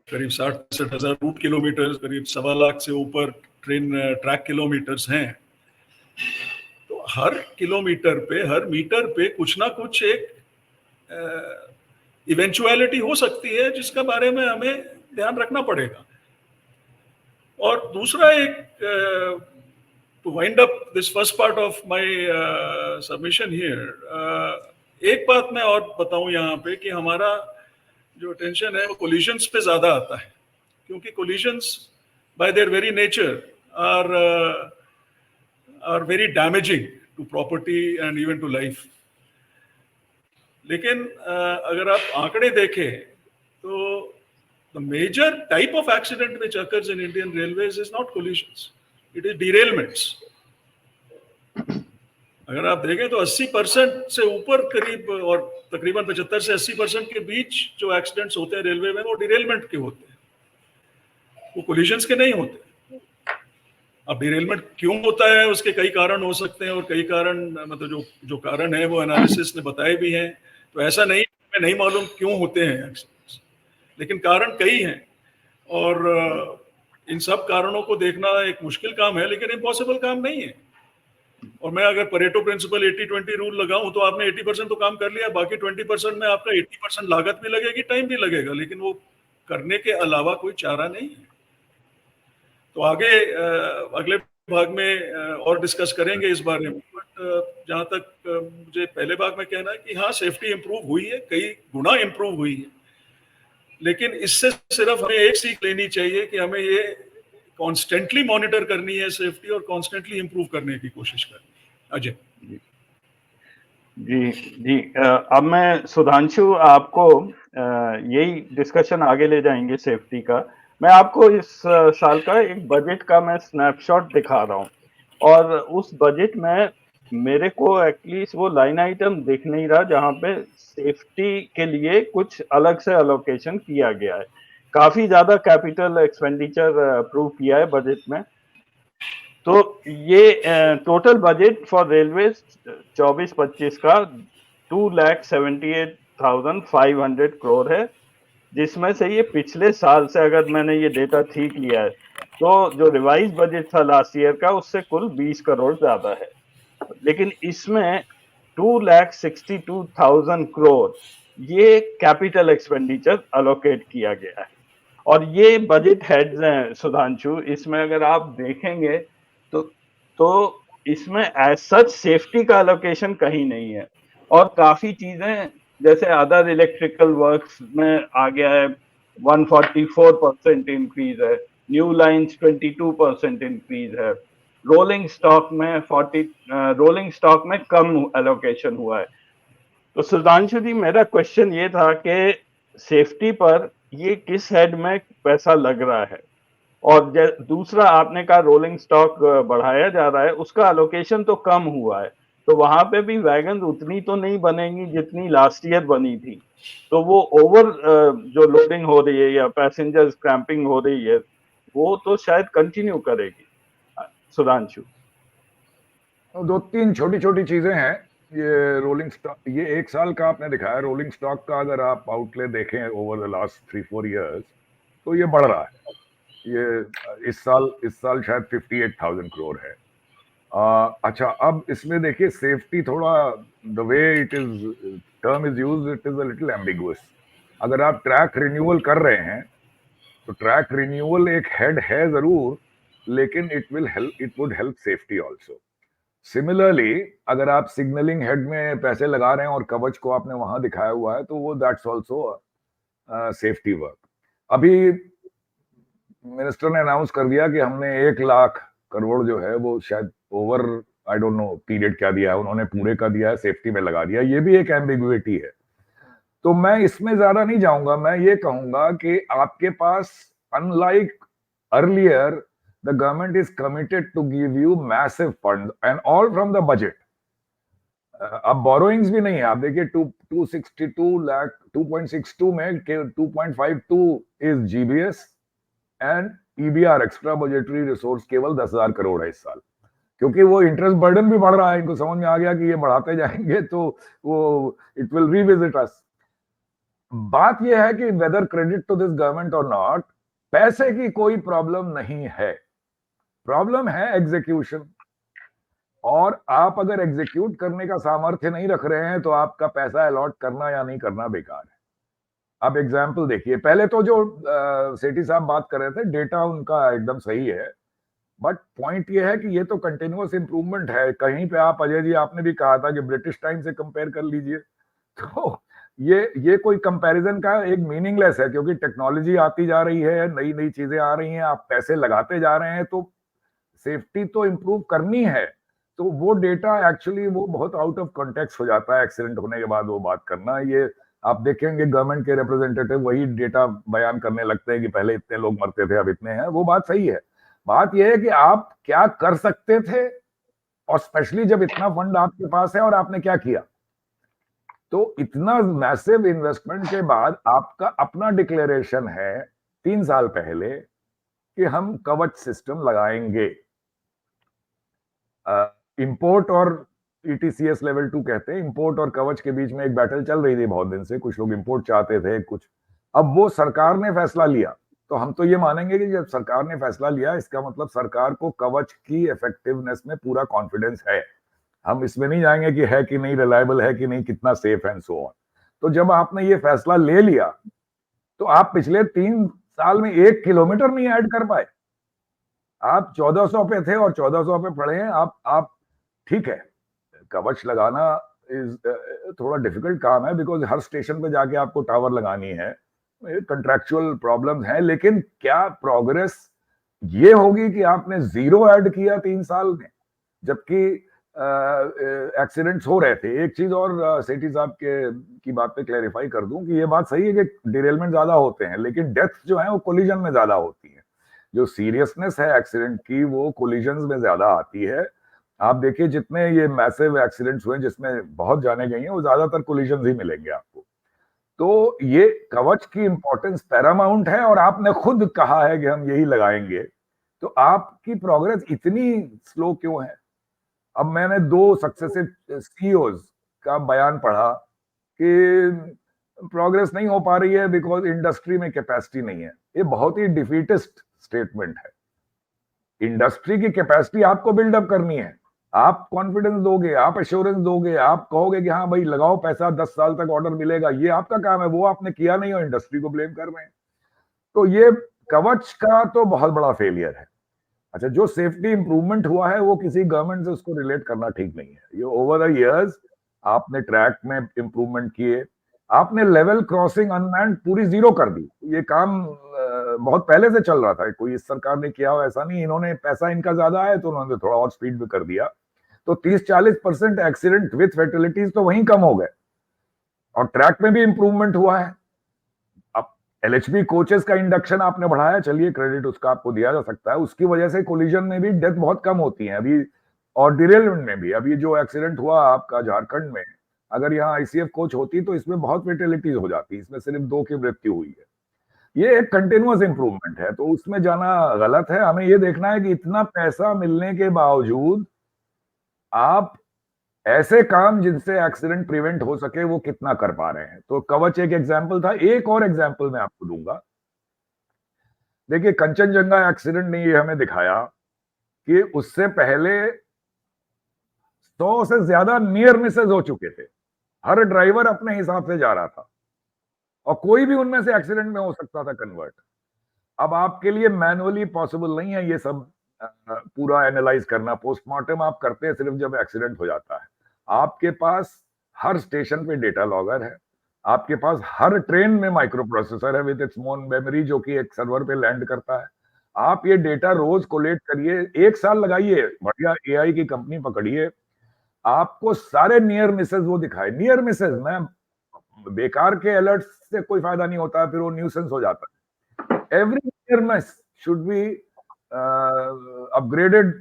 करीब 60-65,000 रूट किलोमीटर, करीब 1.25 लाख से ऊपर ट्रैक किलोमीटर्स हैं। तो हर किलोमीटर पे, हर मीटर पे कुछ ना कुछ एक इवेंचुअलिटी हो सकती है जिसका बारे में हमें ध्यान रखना पड़ेगा। और दूसरा, एक to wind up this first part of my submission here, एक बात मैं और बताऊं यहाँ पे कि हमारा जो टेंशन है वो कोलिजन्स पे ज्यादा आता है, क्योंकि collisions by their very nature are very damaging to property and even to life. लेकिन अगर आप आंकड़े देखें तो the major type of accident which occurs in Indian railways is not collisions, it is derailments. अगर आप देखें तो 80% से ऊपर करीब, और तकरीबन 75 से 80% के बीच जो एक्सीडेंट्स होते हैं रेलवे में वो डिरेलमेंट के होते हैं, वो कोलिजन्स के नहीं होते। अब डिरेलमेंट क्यों होता है उसके कई कारण हो सकते हैं, और कई कारण मतलब जो कारण है वो एनालिसिस ने बताए भी हैं। तो ऐसा नहीं मालूम क्यों होते हैं एक्सीडेंट्स, लेकिन कारण कई हैं, और इन सब कारणों को देखना एक मुश्किल काम है, लेकिन इम्पॉसिबल काम नहीं है। और मैं अगर परेटो प्रिंसिपल 80-20 रूल लगाऊं तो आपने 80% तो काम कर लिया, बाकी 20% में आपका 80% लागत भी लगेगी, टाइम भी लगेगा, लेकिन वो करने के अलावा कोई चारा नहीं है। तो आगे अगले भाग में और डिस्कस करेंगे इस बारे में। बट जहाँ तक मुझे पहले भाग में कहना है कि हाँ, सेफ्टी इंप्रूव हुई है, कई गुना इंप्रूव हुई है, लेकिन इससे सिर्फ हमें एक सीख लेनी चाहिए कि हमें ये कॉन्स्टेंटली मॉनिटर करनी है सेफ्टी, और कॉन्स्टेंटली इंप्रूव करने की कोशिश करनी है। अजय जी, अब मैं सुधांशु आपको यही डिस्कशन आगे ले जाएंगे सेफ्टी का। मैं आपको इस साल का एक बजट का मैं स्नैपशॉट दिखा रहा हूँ, और उस बजट में मेरे को एटलीस्ट वो लाइन आइटम दिख नहीं रहा जहाँ पे सेफ्टी के लिए कुछ अलग से अलोकेशन किया गया है। काफी ज्यादा कैपिटल एक्सपेंडिचर अप्रूव किया है बजट में। तो ये टोटल बजट फॉर रेलवे 24-25 का 2,78,500 करोड़ है, जिसमें से ये पिछले साल से, अगर मैंने ये डेटा ठीक लिया है, तो जो रिवाइज बजट था लास्ट ईयर का उससे कुल 20 करोड़ ज्यादा है। लेकिन इसमें 2,62,000 करोड़ ये कैपिटल एक्सपेंडिचर अलोकेट किया गया है। और ये बजट हेड्स हैं सुधांशु, इसमें अगर आप देखेंगे तो इसमें एज सच सेफ्टी का अलोकेशन कहीं नहीं है। और काफी चीजें जैसे अदर इलेक्ट्रिकल वर्क्स में आ गया है, 144% इंक्रीज है, न्यू लाइन्स 22% इंक्रीज है, रोलिंग स्टॉक में कम एलोकेशन हुआ है। तो सुधांशु जी, मेरा क्वेश्चन ये था कि सेफ्टी पर ये किस हेड में पैसा लग रहा है, और दूसरा आपने कहा रोलिंग स्टॉक बढ़ाया जा रहा है, उसका अलोकेशन तो कम हुआ है, तो वहां पे भी वैगन उतनी तो नहीं बनेंगी जितनी लास्ट ईयर बनी थी। तो वो ओवर जो लोडिंग हो रही है या पैसेंजर क्रैम्पिंग हो रही है, वो तो शायद कंटिन्यू करेगी। सुधांशु, दो तीन छोटी छोटी चीजें हैं। ये रोलिंग स्टॉक, ये 1 साल का आपने दिखाया, रोलिंग स्टॉक का अगर आप आउटले देखें ओवर द लास्ट 3-4 इयर्स, तो ये बढ़ रहा है। ये इस साल शायद 58,000 करोड़ है। अच्छा, अब इसमें देखिए सेफ्टी थोड़ा, the way it is term is used, it is a little ambiguous. अगर आप ट्रैक रिन्यूअल कर रहे हैं तो ट्रैक रिन्यूअल एक हेड है जरूर, लेकिन it would help safety also. Similarly अगर आप सिग्नलिंग हेड में पैसे लगा रहे हैं और कवच को आपने वहां दिखाया हुआ है, तो वो दैट्स ऑल्सो सेफ्टी वर्क। अभी मिनिस्टर ने अनाउंस कर दिया कि हमने 1 लाख करोड़ जो है वो शायद over, I don't no period क्या दिया है उन्होंने, पूरे का दिया है, सेफ्टी में लगा दिया। ये भी एक एम्बिग्युइटी है। तो मैं इसमें ज्यादा नहीं जाऊंगा, मैं ये कहूंगा कि आपके पास, unlike earlier, the government is committed to give you massive funds and all from the budget. अब बोरोइंग्स भी नहीं है। आप देखिए 262 लाख, 2.62 में 2.52 is GBS and EBR, extra budgetary resource, केवल 10,000 करोड़ है इस साल। क्योंकि वो इंटरेस्ट बर्डन भी बढ़ रहा है, इनको समझ में आ गया कि ये बढ़ाते जाएंगे तो वो इट विल रिविजिट अस। बात यह है कि whether credit to this government और नॉट, पैसे की कोई प्रॉब्लम नहीं है, प्रॉब्लम है एग्जीक्यूशन। और आप अगर एग्जीक्यूट करने का सामर्थ्य नहीं रख रहे हैं तो आपका पैसा अलॉट करना या नहीं करना बेकार है। अब एग्जाम्पल देखिए, पहले तो जो सेठी साहब बात कर रहे थे, डेटा उनका एकदम सही है, बट पॉइंट ये है कि ये तो कंटिन्यूअस इंप्रूवमेंट है। कहीं पे आप, अजय जी आपने भी कहा था कि ब्रिटिश टाइम से कंपेयर कर लीजिए, तो ये कोई कंपैरिजन का एक मीनिंगलेस है, क्योंकि टेक्नोलॉजी आती जा रही है, नई नई चीजें आ रही हैं, आप पैसे लगाते जा रहे हैं, तो सेफ्टी तो इंप्रूव करनी है। तो वो डेटा एक्चुअली वो बहुत आउट ऑफ कॉन्टेक्स्ट हो जाता है एक्सीडेंट होने के बाद वो बात करना। ये आप देखेंगे गवर्नमेंट के रिप्रेजेंटेटिव वही डेटा बयान करने लगते हैं कि पहले इतने लोग मरते थे अब इतने हैं। वो बात सही है, बात यह है कि आप क्या कर सकते थे, और स्पेशली जब इतना फंड आपके पास है और आपने क्या किया। तो इतना मैसिव इन्वेस्टमेंट के बाद आपका अपना डिक्लेरेशन है 3 साल पहले कि हम कवच सिस्टम लगाएंगे। इंपोर्ट और ईटीसीएस लेवल 2 कहते हैं, इंपोर्ट और कवच के बीच में एक बैटल चल रही थी बहुत दिन से, कुछ लोग इंपोर्ट चाहते थे, कुछ। अब वो सरकार ने फैसला लिया, तो हम तो ये मानेंगे कि जब सरकार ने फैसला लिया, इसका मतलब सरकार को कवच की इफेक्टिवनेस में पूरा कॉन्फिडेंस है। हम इसमें नहीं जाएंगे कि है कि नहीं, रिलायबल है कि नहीं, कितना सेफ है, सो ऑन। तो जब आपने ये फैसला ले लिया, तो आप पिछले 3 साल में 1 किलोमीटर नहीं ऐड कर पाए। आप 1400 पे थे और 1400 पे पड़े हैं। आप ठीक है, कवच लगाना इज थोड़ा डिफिकल्ट काम है, बिकॉज हर स्टेशन पे जाके आपको टावर लगानी है, कंट्रैक्चुअल प्रॉब्लम्स हैं। लेकिन क्या प्रोग्रेस ये होगी कि आपने 0 ऐड किया 3 साल में, जबकि एक्सीडेंट्स हो रहे थे। एक चीज और सेठी साहब की बात पे क्लैरिफाई कर दूं कि ये बात सही है कि डिरेलमेंट ज्यादा होते हैं, लेकिन डेथ जो है वो कोलिजन में ज्यादा होती है। जो सीरियसनेस है एक्सीडेंट की वो कोलिजन में ज्यादा आती है। आप देखिए जितने ये मैसिव एक्सीडेंट्स हुए जिसमें बहुत जाने गई हैं, वो ज्यादातर कोलिजन ही मिलेंगे आपको। तो ये कवच की इंपॉर्टेंस पैरामाउंट है, और आपने खुद कहा है कि हम यही लगाएंगे, तो आपकी प्रोग्रेस इतनी स्लो क्यों है? अब मैंने 2 सक्सेसिव सीईओज का बयान पढ़ा कि प्रोग्रेस नहीं हो पा रही है बिकॉज इंडस्ट्री में कैपेसिटी नहीं है। ये बहुत ही डिफीटिस्ट स्टेटमेंट है। इंडस्ट्री की कैपेसिटी आपको बिल्डअप करनी है, आप कॉन्फिडेंस दोगे, आप एश्योरेंस दोगे, आप कहोगे कि हाँ भाई लगाओ पैसा, 10 साल तक ऑर्डर मिलेगा, ये आपका काम है। वो आपने किया नहीं और इंडस्ट्री को ब्लेम कर रहे हैं। तो ये कवच का तो बहुत बड़ा फेलियर है। अच्छा, जो सेफ्टी इंप्रूवमेंट हुआ है वो किसी गवर्नमेंट से उसको रिलेट करना ठीक नहीं है। ये ओवर द इयर्स आपने ट्रैक में इंप्रूवमेंट किए, आपने लेवल क्रॉसिंग अनमैन्ड पूरी 0 कर दी। ये काम बहुत पहले से चल रहा था, कोई इस सरकार ने किया हो ऐसा नहीं। इन्होंने पैसा इनका ज्यादा है तो उन्होंने थोड़ा और स्पीड में कर दिया, तो 30-40% एक्सीडेंट विथ फैटिलिटीज तो वहीं कम हो गए, और ट्रैक में भी इंप्रूवमेंट हुआ है। अब एलएचबी कोचेस का इंडक्शन आपने बढ़ाया, चलिए क्रेडिट उसका आपको दिया जा सकता है, उसकी वजह से कोलिजन में भी डेथ बहुत कम होती है। अभी और डिरेलमेंट में भी। अब ये जो एक्सीडेंट हुआ आपका झारखंड में, अगर यहाँ आईसीएफ कोच होती तो इसमें बहुत फेटेलिटीज हो जाती, इसमें सिर्फ 2 की मृत्यु हुई है। ये एक कंटिन्यूअस इंप्रूवमेंट है, तो उसमें जाना गलत है। हमें ये देखना है कि इतना पैसा मिलने के बावजूद आप ऐसे काम जिनसे एक्सीडेंट प्रिवेंट हो सके वो कितना कर पा रहे हैं। तो कवच एक एग्जाम्पल था, एक और एग्जाम्पल मैं आपको दूंगा। देखिए कंचनजंगा एक्सीडेंट ने ये हमें दिखाया कि उससे पहले 100 से ज्यादा नियर मिसेज हो चुके थे, हर ड्राइवर अपने हिसाब से जा रहा था और कोई भी उनमें से एक्सीडेंट में हो सकता था कन्वर्ट। अब आपके लिए मैनुअली पॉसिबल नहीं है ये सब पूरा एनालाइज करना। पोस्टमार्टम आप करते हैं सिर्फ जब एक्सीडेंट हो जाता है। आपके पास हर स्टेशन पे डेटा लॉगर है, आपके पास हर ट्रेन में माइक्रो प्रोसेसर है विद इट्स ओन मेमोरी जो कि एक सर्वर पे लैंड करता है। आप ये डेटा रोज कोलेक्ट करिए, 1 साल लगाइए, बढ़िया एआई की कंपनी पकड़िए, आपको सारे नियर मिसेज वो दिखाए। नियर मिसेज में बेकार के अलर्ट से कोई फायदा नहीं होता, फिर वो न्यूसेंस हो जाता है। Every near miss should be upgraded,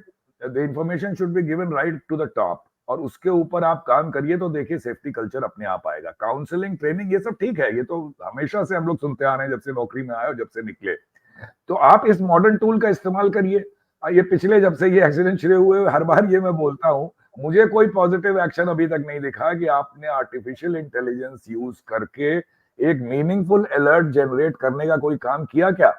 the information should be given right to the top, और उसके ऊपर आप काम करिए तो देखिए सेफ्टी कल्चर अपने आप आएगा। काउंसलिंग, ट्रेनिंग, ये सब ठीक है, ये तो हमेशा से हम लोग सुनते आ रहे हैं जब से नौकरी में आए और जब से निकले। तो आप इस मॉडर्न टूल का इस्तेमाल करिए। ये पिछले जब से ये एक्सीडेंट शुरू हुए हर बार ये मैं बोलता हूं, मुझे कोई पॉजिटिव एक्शन अभी तक नहीं दिखा कि आपने आर्टिफिशियल इंटेलिजेंस यूज करके एक मीनिंगफुल अलर्ट जनरेट करने का कोई काम किया क्या।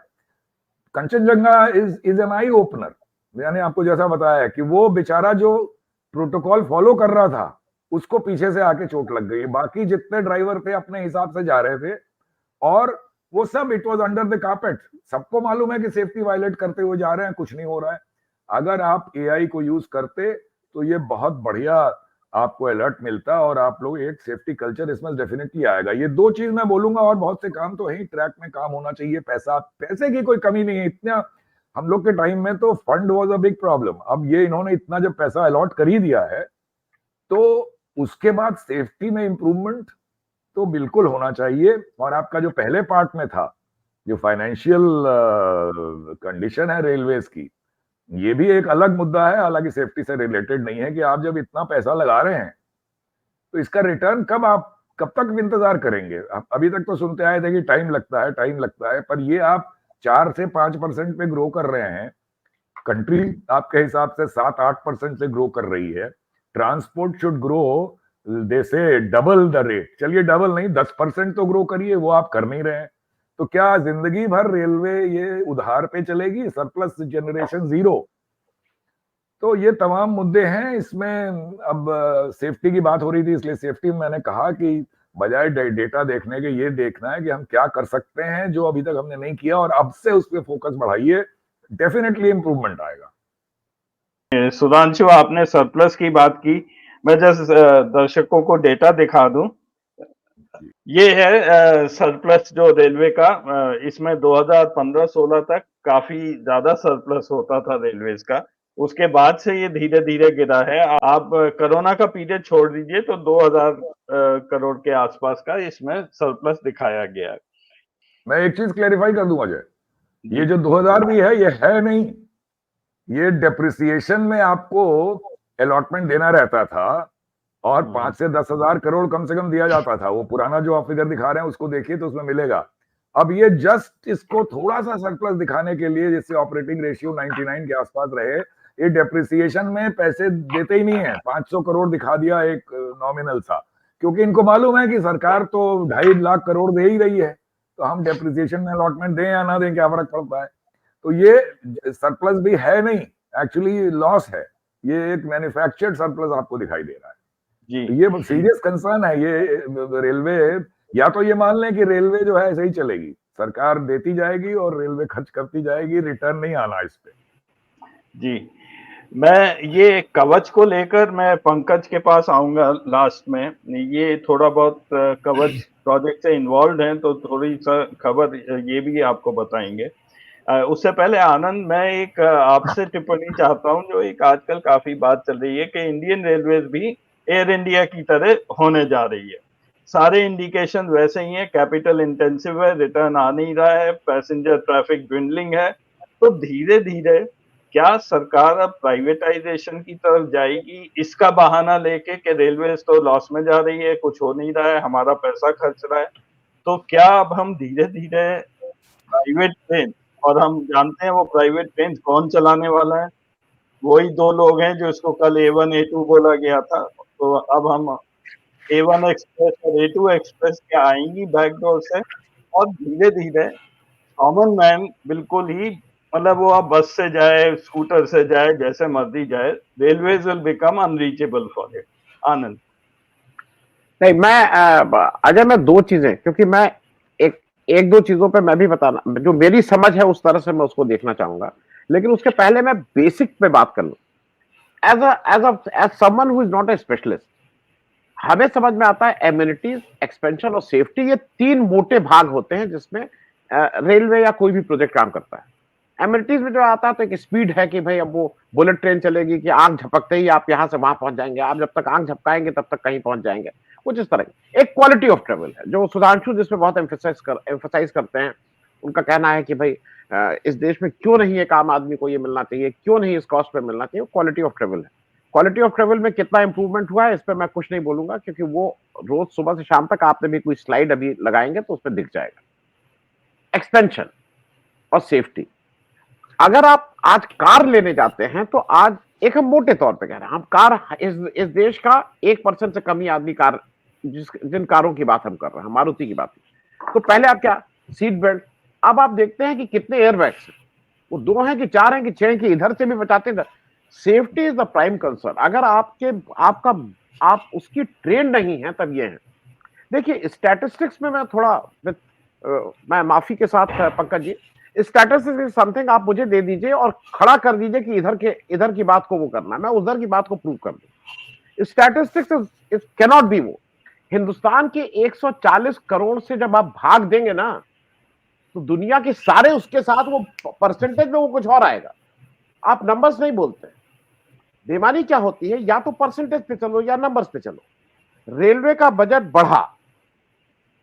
Kanchenjunga is an eye opener. मैंने आपको जैसा बताया कि वो बेचारा जो प्रोटोकॉल फॉलो कर रहा था उसको पीछे से आके चोट लग गई, बाकी जितने ड्राइवर थे अपने हिसाब से जा रहे थे और वो सब it was under the carpet. सबको मालूम है कि सेफ्टी वायलेट करते हुए जा रहे हैं, कुछ नहीं हो रहा है। अगर आप एआई को यूज करते तो ये बहुत बढ़िया आपको अलर्ट मिलता और आप लोग एक सेफ्टी कल्चर इसमें डेफिनेटली आएगा। ये 2 चीज मैं बोलूंगा, और बहुत से काम तो है, ट्रैक में काम होना चाहिए। पैसे की कोई कमी नहीं है, इतना हम लोग के टाइम में तो fund was a big problem. अब ये इन्होंने इतना जब पैसा अलॉट कर ही दिया है तो उसके बाद सेफ्टी में इंप्रूवमेंट तो बिल्कुल होना चाहिए। और आपका जो पहले पार्ट में था, जो फाइनेंशियल कंडीशन है रेलवेज की, ये भी एक अलग मुद्दा है, हालांकि सेफ्टी से रिलेटेड नहीं है, कि आप जब इतना पैसा लगा रहे हैं तो इसका रिटर्न कब तक इंतजार करेंगे। अभी तक तो सुनते आए थे कि टाइम लगता है, पर ये आप 4 से 5% पे ग्रो कर रहे हैं। कंट्री आपके हिसाब से 7-8% से ग्रो कर रही है। ट्रांसपोर्ट शुड ग्रो दे से डबल द रेट। चलिए डबल नहीं, 10% तो ग्रो करिए, वो आप कर नहीं रहे हैं। तो क्या जिंदगी भर रेलवे ये उधार पे चलेगी, सरप्लस जनरेशन जीरो। तो ये तमाम मुद्दे हैं इसमें। अब सेफ्टी की बात हो रही थी, इसलिए सेफ्टी में मैंने कहा कि बजाय डेटा देखने के ये देखना है कि हम क्या कर सकते हैं जो अभी तक हमने नहीं किया, और अब से उस पर फोकस बढ़ाइए, डेफिनेटली इंप्रूवमेंट आएगा। सुधांशु, आपने सरप्लस की बात की, मैं जस्ट दर्शकों को डेटा दिखा दूं। ये है सरप्लस जो रेलवे का, इसमें 2015-16 तक काफी ज्यादा सरप्लस होता था रेलवेज का। उसके बाद से ये धीरे धीरे गिरा है। आप कोरोना का पीरियड छोड़ दीजिए तो 2000 करोड़ के आसपास का इसमें सरप्लस दिखाया गया है। मैं एक चीज क्लैरिफाई कर दूं अजय, ये जो 2000 भी है ये है नहीं, ये डेप्रिसिएशन में आपको अलॉटमेंट देना रहता था और 5 से 10,000 करोड़ कम से कम दिया जाता था। वो पुराना जो आप फिगर दिखा रहे हैं उसको देखिए तो उसमें मिलेगा। अब ये जस्ट इसको थोड़ा सा सरप्लस दिखाने के लिए, जिससे ऑपरेटिंग रेशियो 99 के आसपास रहे, ये डेप्रिसिएशन में पैसे देते ही नहीं है। 500 करोड़ दिखा दिया एक नॉमिनल सा, क्योंकि इनको मालूम है कि सरकार तो 2.5 लाख करोड़ दे ही रही है, तो हम डेप्रिसिएशन में अलॉटमेंट दें या ना दें क्या फर्क पड़ता है। तो ये सरप्लस भी है नहीं, एक्चुअली लॉस है। ये एक मैन्युफैक्चर्ड सरप्लस आपको दिखाई दे रहा है जी। तो ये सीरियस कंसर्न है। ये रेलवे, या तो ये मान लें कि रेलवे जो है ऐसे ही चलेगी, सरकार देती जाएगी और रेलवे खर्च करती जाएगी, रिटर्न नहीं आना इस पे। जी, मैं ये कवच को लेकर मैं पंकज के पास आऊंगा लास्ट में। ये थोड़ा बहुत कवच प्रोजेक्ट से इन्वॉल्व हैं तो थोड़ी सा खबर ये भी आपको बताएंगे। उससे पहले आनंद, मैं एक आपसे टिप्पणी चाहता हूं, जो एक आजकल काफी बात चल रही है कि इंडियन रेलवेज भी एयर इंडिया की तरह होने जा रही है। सारे इंडिकेशन वैसे ही हैं, कैपिटल इंटेंसिव है, रिटर्न आ नहीं रहा है, पैसेंजर ट्रैफिक ड्विंडलिंग है। तो धीरे धीरे क्या सरकार अब प्राइवेटाइजेशन की तरफ जाएगी इसका बहाना लेके कि रेलवे तो लॉस में जा रही है, कुछ हो नहीं रहा है, हमारा पैसा खर्च रहा है। तो क्या अब हम धीरे-धीरे प्राइवेट ट्रेन, और हम जानते हैं वो प्राइवेट ट्रेन कौन चलाने वाला है? वही 2 लोग हैं जो इसको कल A1 A2 बोला गया था। तो अब हम A1 एक्सप्रेस और A2 एक्सप्रेस क्या आएँगी बैकडोर से, और धीरे-धीरे कॉमन मैन बिल्कुल ही, मतलब वो अब बस से जाए, स्कूटर से जाए, जैसे मर्ज़ी जाए, railways will become unreachable for it. Anand. नहीं, अजय, मैं दो चीजें, क्योंकि मैं एक एक दो चीजों पे मैं भी बताना, जो मेरी समझ है उस तरह से मैं उसको देखना चाहूंगा, लेकिन उसके पहले मैं बेसिक पे बात कर लूं। As someone who is not a specialist, हमें समझ में आता है एम्यूनिटीज, एक्सपेंशन और सेफ्टी, ये तीन मोटे भाग होते हैं जिसमें रेलवे या कोई भी प्रोजेक्ट काम करता है। एम्यूनिटीज में जो आता है तो एक स्पीड है कि भाई अब वो बुलेट ट्रेन चलेगी कि आंख झपकते ही आप यहां से वहां पहुंच जाएंगे, आप जब तक आंख झपकाएंगे तब तक कहीं पहुंच जाएंगे, कुछ इस तरह की। एक क्वालिटी ऑफ ट्रेवल है जो सुधांशु जिसमें बहुत एम्फेसाइज करते हैं। उनका कहना है कि भाई इस देश में क्यों नहीं एक आम आदमी को ये मिलना चाहिए, क्यों नहीं इस कॉस्ट पे मिलना चाहिए, क्वालिटी ऑफ ट्रेवल है। क्वालिटी ऑफ ट्रेवल में कितना इंप्रूवमेंट हुआ है इस पर मैं कुछ नहीं बोलूंगा, क्योंकि वो रोज सुबह से शाम तक आपने भी कोई स्लाइड अभी लगाएंगे तो उसमें दिख जाएगा। एक्सपेंशन और सेफ्टी, अगर आप आज कार लेने जाते हैं तो आज एक हम मोटे तौर पे कह रहे हैं, हम कार इस देश का 1% से कम ही आदमी कार, जिन कारों की बात हम कर रहे हैं, मारुति की बात, तो पहले आप क्या, सीट बेल्ट, अब आप देखते हैं कि कितने एयरबैग्स, वो 2 हैं कि 4 हैं कि 6 हैं कि इधर से भी बचाते हैं। Safety is the prime concern. अगर आप उसकी ट्रेन नहीं है तब ये है। देखिए स्टैटिस्टिक्स में मैं थोड़ा मैं माफी के साथ Pankaj ji, statistics is something आप मुझे दे दीजिए और खड़ा कर दीजिए कि इधर की बात को वो करना है, मैं उधर की बात को प्रूव कर दूं। स्टैटिस्टिक्स इज कैनॉट बी वो। हिंदुस्तान के 140 करोड़ से जब आप भाग देंगे ना, तो दुनिया के सारे उसके साथ वो परसेंटेज में वो कुछ और आएगा। आप नंबर्स नहीं बोलते। बेईमानी क्या होती है, या तो परसेंटेज पे चलो या नंबर्स पे चलो। रेलवे का बजट बढ़ा,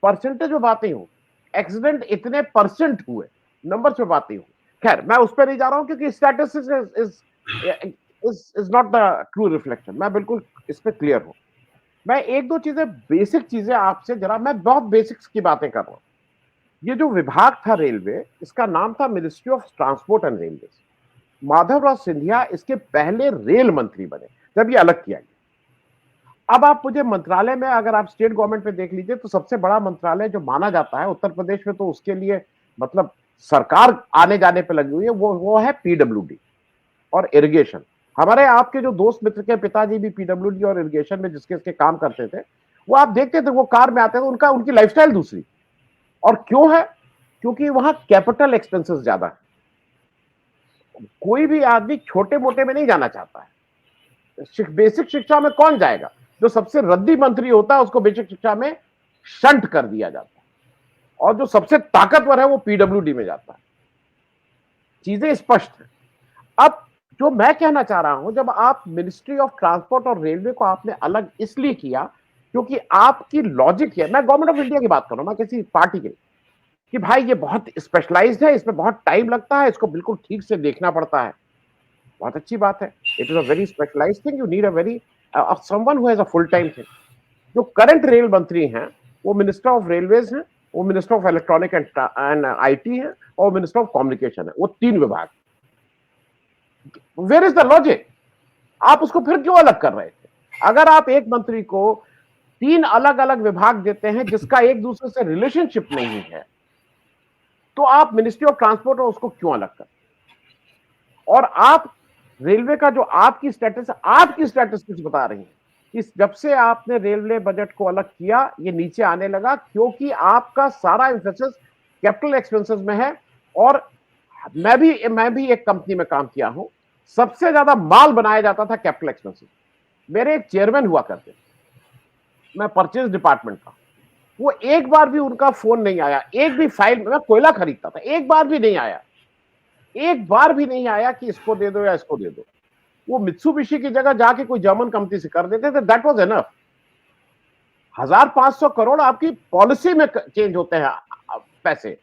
परसेंटेज में बात नहीं हो, एक्सीडेंट इतने परसेंट हुए, नंबर्स पे बात नहीं हो। खैर मैं उस पर नहीं जा रहा हूं क्योंकि statistics is not the true reflection. मैं बिल्कुल इस पे क्लियर हूं। मैं एक दो चीजें, बेसिक चीजें आपसे, जरा मैं बहुत बेसिक्स की बातें कर रहा हूं। ये जो विभाग था रेलवे, इसका नाम था ministry of transport and railway. Madhavrao Scindia इसके पहले रेल मंत्री बने जब ये अलग किया गया। अब आप मुझे मंत्रालय में, अगर आप स्टेट गवर्नमेंट में देख लीजिए, तो सबसे बड़ा मंत्रालय जो माना जाता है उत्तर प्रदेश में, तो उसके लिए मतलब सरकार आने जाने पे लगी हुई है, वो है पीडब्ल्यूडी और इरिगेशन। हमारे आपके जो दोस्त मित्र के पिताजी भी पीडब्ल्यूडी और इरिगेशन में जिसके काम करते थे, वो आप देखते थे वो कार में आते थे, उनकी लाइफस्टाइल दूसरी। और क्यों है? क्योंकि वहां कैपिटल एक्सपेंसेस ज्यादा है। कोई भी आदमी छोटे मोटे में नहीं जाना चाहता है। बेसिक शिक्षा में कौन जाएगा? जो सबसे रद्दी मंत्री होता है उसको बेसिक शिक्षा में शंट कर दिया जाता है, और जो सबसे ताकतवर है वो पीडब्ल्यूडी में जाता है। चीजें स्पष्ट है। अब जो मैं कहना चाह रहा हूं, जब आप मिनिस्ट्री ऑफ ट्रांसपोर्ट और रेलवे को आपने अलग इसलिए किया क्योंकि आपकी लॉजिक है, मैं गवर्नमेंट ऑफ इंडिया की बात कर रहा हूं, मैं किसी पार्टी की, कि भाई ये बहुत स्पेशलाइज्ड है, इसमें बहुत टाइम लगता है, इसको बिल्कुल ठीक से देखना पड़ता है। बहुत अच्छी बात है, it is a very specialised thing, you need a very someone who has a full time thing. जो करंट रेल मंत्री हैं वो मिनिस्टर ऑफ रेलवेज हैं, वो minister of electronic and IT है, और मिनिस्टर ऑफ कम्युनिकेशन है। वो 3 विभाग, वेयर इज द लॉजिक? आप उसको फिर क्यों अलग कर रहे थे? अगर आप एक मंत्री को 3 अलग अलग विभाग देते हैं जिसका एक दूसरे से रिलेशनशिप नहीं है, तो आप मिनिस्ट्री ऑफ ट्रांसपोर्ट और उसको क्यों अलग कर? और आप रेलवे का जो आपकी स्टैटिस्टिक्स बता रही हैं कि जब से आपने रेलवे बजट को अलग किया, ये नीचे आने लगा, क्योंकि आपका सारा एम्फेसिस कैपिटल एक्सपेंसेस में है। और मैं भी एक कंपनी में काम किया हूं, सबसे ज्यादा माल बनाया जाता था कैपिटल एक्सपेंसेस। मेरे एक चेयरमैन हुआ करते, मैं परचेज डिपार्टमेंट का, वो एक बार भी उनका फोन नहीं आया, एक भी फाइल, मैं कोयला खरीदता था, एक बार भी नहीं आया, एक बार भी नहीं आया कि इसको दे दो या इसको दे दो। वो मित्सुबिशी की जगह जाके कोई जर्मन कंपनी से कर देते थे, दैट वाज एनफ। 1500 करोड़ आपकी पॉलिसी में चेंज होते हैं पैसे,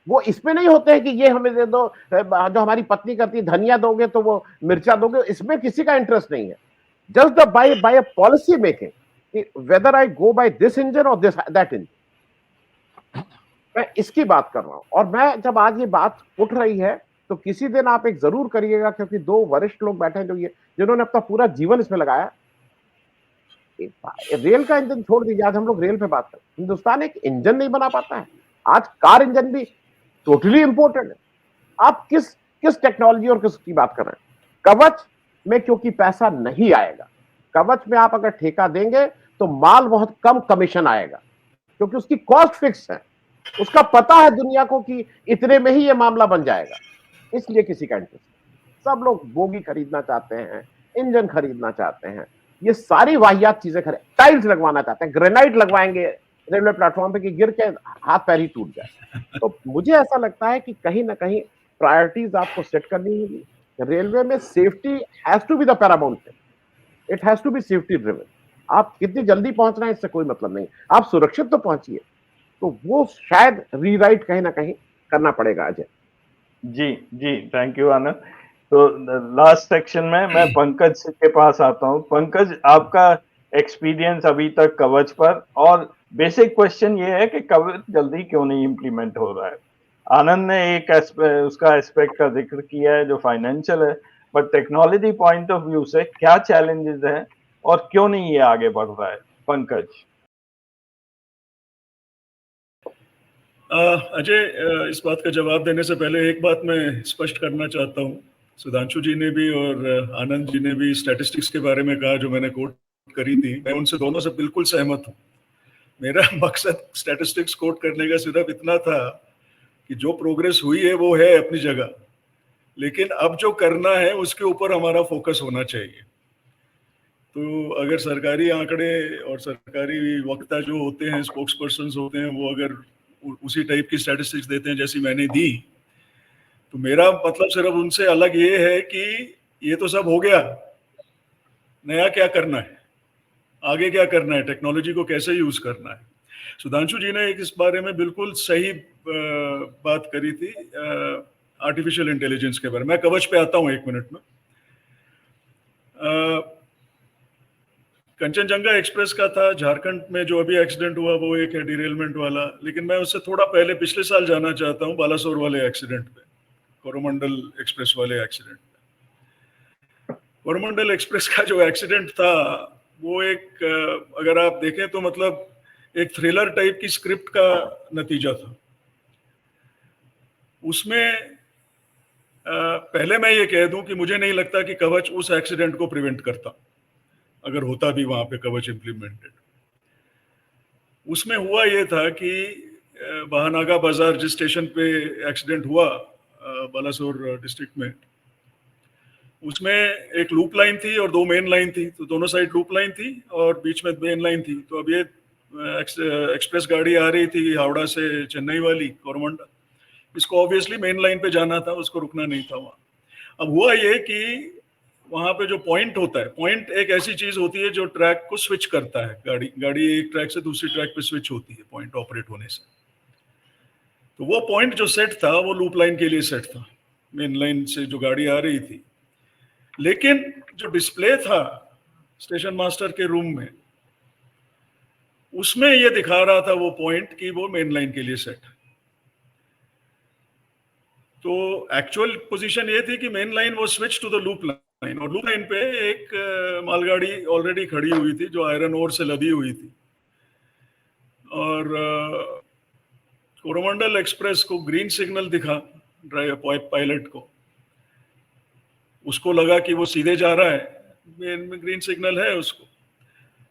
वो इसमें नहीं होते हैं कि ये हमें दे दो, जो हमारी पत्नी करती है धनिया दोगे तो वो मिर्चा दोगे, इसमें किसी का इंटरेस्ट नहीं है। Just the by policy making, whether I go by this engine और दिस दैट इंजन, मैं इसकी बात कर रहा हूं। और मैं जब आज ये बात उठ रही है तो किसी दिन आप एक जरूर करिएगा, क्योंकि दो वरिष्ठ लोग बैठे हैं जो ये जिन्होंने अपना पूरा जीवन इसमें लगाया। रेल का इंजन छोड़ दीजिए, आज हम लोग रेल पे बात करें, हिंदुस्तान एक इंजन नहीं बना पाता है। आज कार इंजन भी टोटली इंपोर्टेड है। आप किस किस टेक्नोलॉजी और किसकी बात कर रहे हैं? कवच में क्योंकि पैसा नहीं आएगा, कवच में आप अगर ठेका देंगे तो माल बहुत कम कमीशन आएगा, क्योंकि उसकी कॉस्ट फिक्स है, उसका पता है दुनिया को कि इतने में ही ये मामला बन जाएगा, इसलिए किसी का इंटरेस्ट। सब लोग बोगी खरीदना चाहते हैं, इंजन खरीदना चाहते हैं, ये सारी वाहियात चीजें खरीद, टाइल्स लगवाना चाहते हैं, ग्रेनाइट लगवाएंगे रेलवे प्लेटफॉर्म पे कि गिर के हाथ पैर ही टूट जाए। तो मुझे ऐसा लगता है कि कहीं ना कहीं प्रायोरिटीज आपको सेट करनी होगी। रेलवे में safety has to be the paramount thing, it has to be safety driven. आप कितनी जल्दी पहुंच रहे हैं इससे कोई मतलब नहीं, आप सुरक्षित तो पहुंचिए। तो वो शायद रीराइट कहीं ना कहीं करना पड़ेगा अजय जी। जी, थैंक यू आनंद। तो लास्ट सेक्शन में मैं पंकज के पास आता हूँ। पंकज, आपका एक्सपीरियंस अभी तक कवच पर, और बेसिक क्वेश्चन ये है कि कवच जल्दी क्यों नहीं इम्प्लीमेंट हो रहा है? आनंद ने एक उसका एस्पेक्ट का जिक्र किया है जो फाइनेंशियल है, but technology point of view से क्या चैलेंजेस हैं और क्यों नहीं ये आगे बढ़ रहा है? पंकज। अजय, इस बात का जवाब देने से पहले एक बात मैं स्पष्ट करना चाहता हूँ। सुधांशु जी ने भी और आनंद जी ने भी स्टैटिस्टिक्स के बारे में कहा जो मैंने कोट करी थी, मैं उनसे दोनों से बिल्कुल सहमत हूँ। मेरा मकसद स्टैटिस्टिक्स कोट करने का सिर्फ इतना था कि जो प्रोग्रेस हुई है वो है अपनी जगह, लेकिन अब जो करना है उसके ऊपर हमारा फोकस होना चाहिए। तो अगर सरकारी आंकड़े और सरकारी वक्ता जो होते हैं, स्पोक्स पर्सन होते हैं, वो अगर उसी टाइप की स्टैटिस्टिक्स देते हैं जैसी मैंने दी, तो मेरा मतलब सिर्फ उनसे अलग ये है कि ये तो सब हो गया, नया क्या करना है, आगे क्या करना है, टेक्नोलॉजी को कैसे यूज करना है। सुधांशु जी ने एक इस बारे में बिल्कुल सही बात करी थी, आर्टिफिशियल इंटेलिजेंस के बारे में। मैं कवच पे आता हूँ 1 मिनट में। कंचनजंगा एक्सप्रेस का था झारखंड में जो अभी एक्सीडेंट हुआ, वो एक है डिरेलमेंट वाला, लेकिन मैं उससे थोड़ा पहले पिछले साल जाना चाहता हूँ बालासोर वाले एक्सीडेंट पे, कोरोमंडल एक्सप्रेस वाले एक्सीडेंट पे। कोरोमंडल एक्सप्रेस का जो एक्सीडेंट था वो एक, अगर आप देखें तो मतलब एक थ्रिलर टाइप की स्क्रिप्ट का नतीजा था। उसमें पहले मैं ये कह दूं कि मुझे नहीं लगता कि कवच उस एक्सीडेंट को प्रिवेंट करता, अगर होता भी वहां पे कवच इम्प्लीमेंटेड। उसमें हुआ ये था कि बहानागा बाजार जिस स्टेशन पे एक्सीडेंट हुआ बालासोर डिस्ट्रिक्ट में, उसमें एक लूप लाइन थी और 2 मेन लाइन थी। तो दोनों साइड लूप लाइन थी और बीच में मेन लाइन थी। तो अब ये एक्सप्रेस गाड़ी आ रही थी हावड़ा से चेन्नई वाली कोरमंडल, इसको ऑब्वियसली मेन लाइन पे जाना था, उसको रुकना नहीं था वहाँ। अब हुआ ये कि वहाँ पे जो पॉइंट होता है, पॉइंट एक ऐसी चीज होती है जो ट्रैक को स्विच करता है, गाड़ी एक ट्रैक से दूसरी ट्रैक पे स्विच होती है पॉइंट ऑपरेट होने से। तो वो पॉइंट जो सेट था वो लूप लाइन के लिए सेट था, मेन लाइन से जो गाड़ी आ रही थी। लेकिन जो डिस्प्ले था स्टेशन मास्टर के रूम में, उसमें ये दिखा रहा था वो पॉइंट कि वो मेन लाइन के लिए सेट है। तो एक्चुअल पोजीशन ये थी कि मेन लाइन वो switch to the loop line, और लूप लाइन पे एक मालगाड़ी ऑलरेडी खड़ी हुई थी जो आयरन ओर से लदी हुई थी। और कोरोमंडल एक्सप्रेस को ग्रीन सिग्नल दिखा ड्राइवर पायलट को, उसको लगा कि वो सीधे जा रहा है, मेन में ग्रीन सिग्नल है उसको,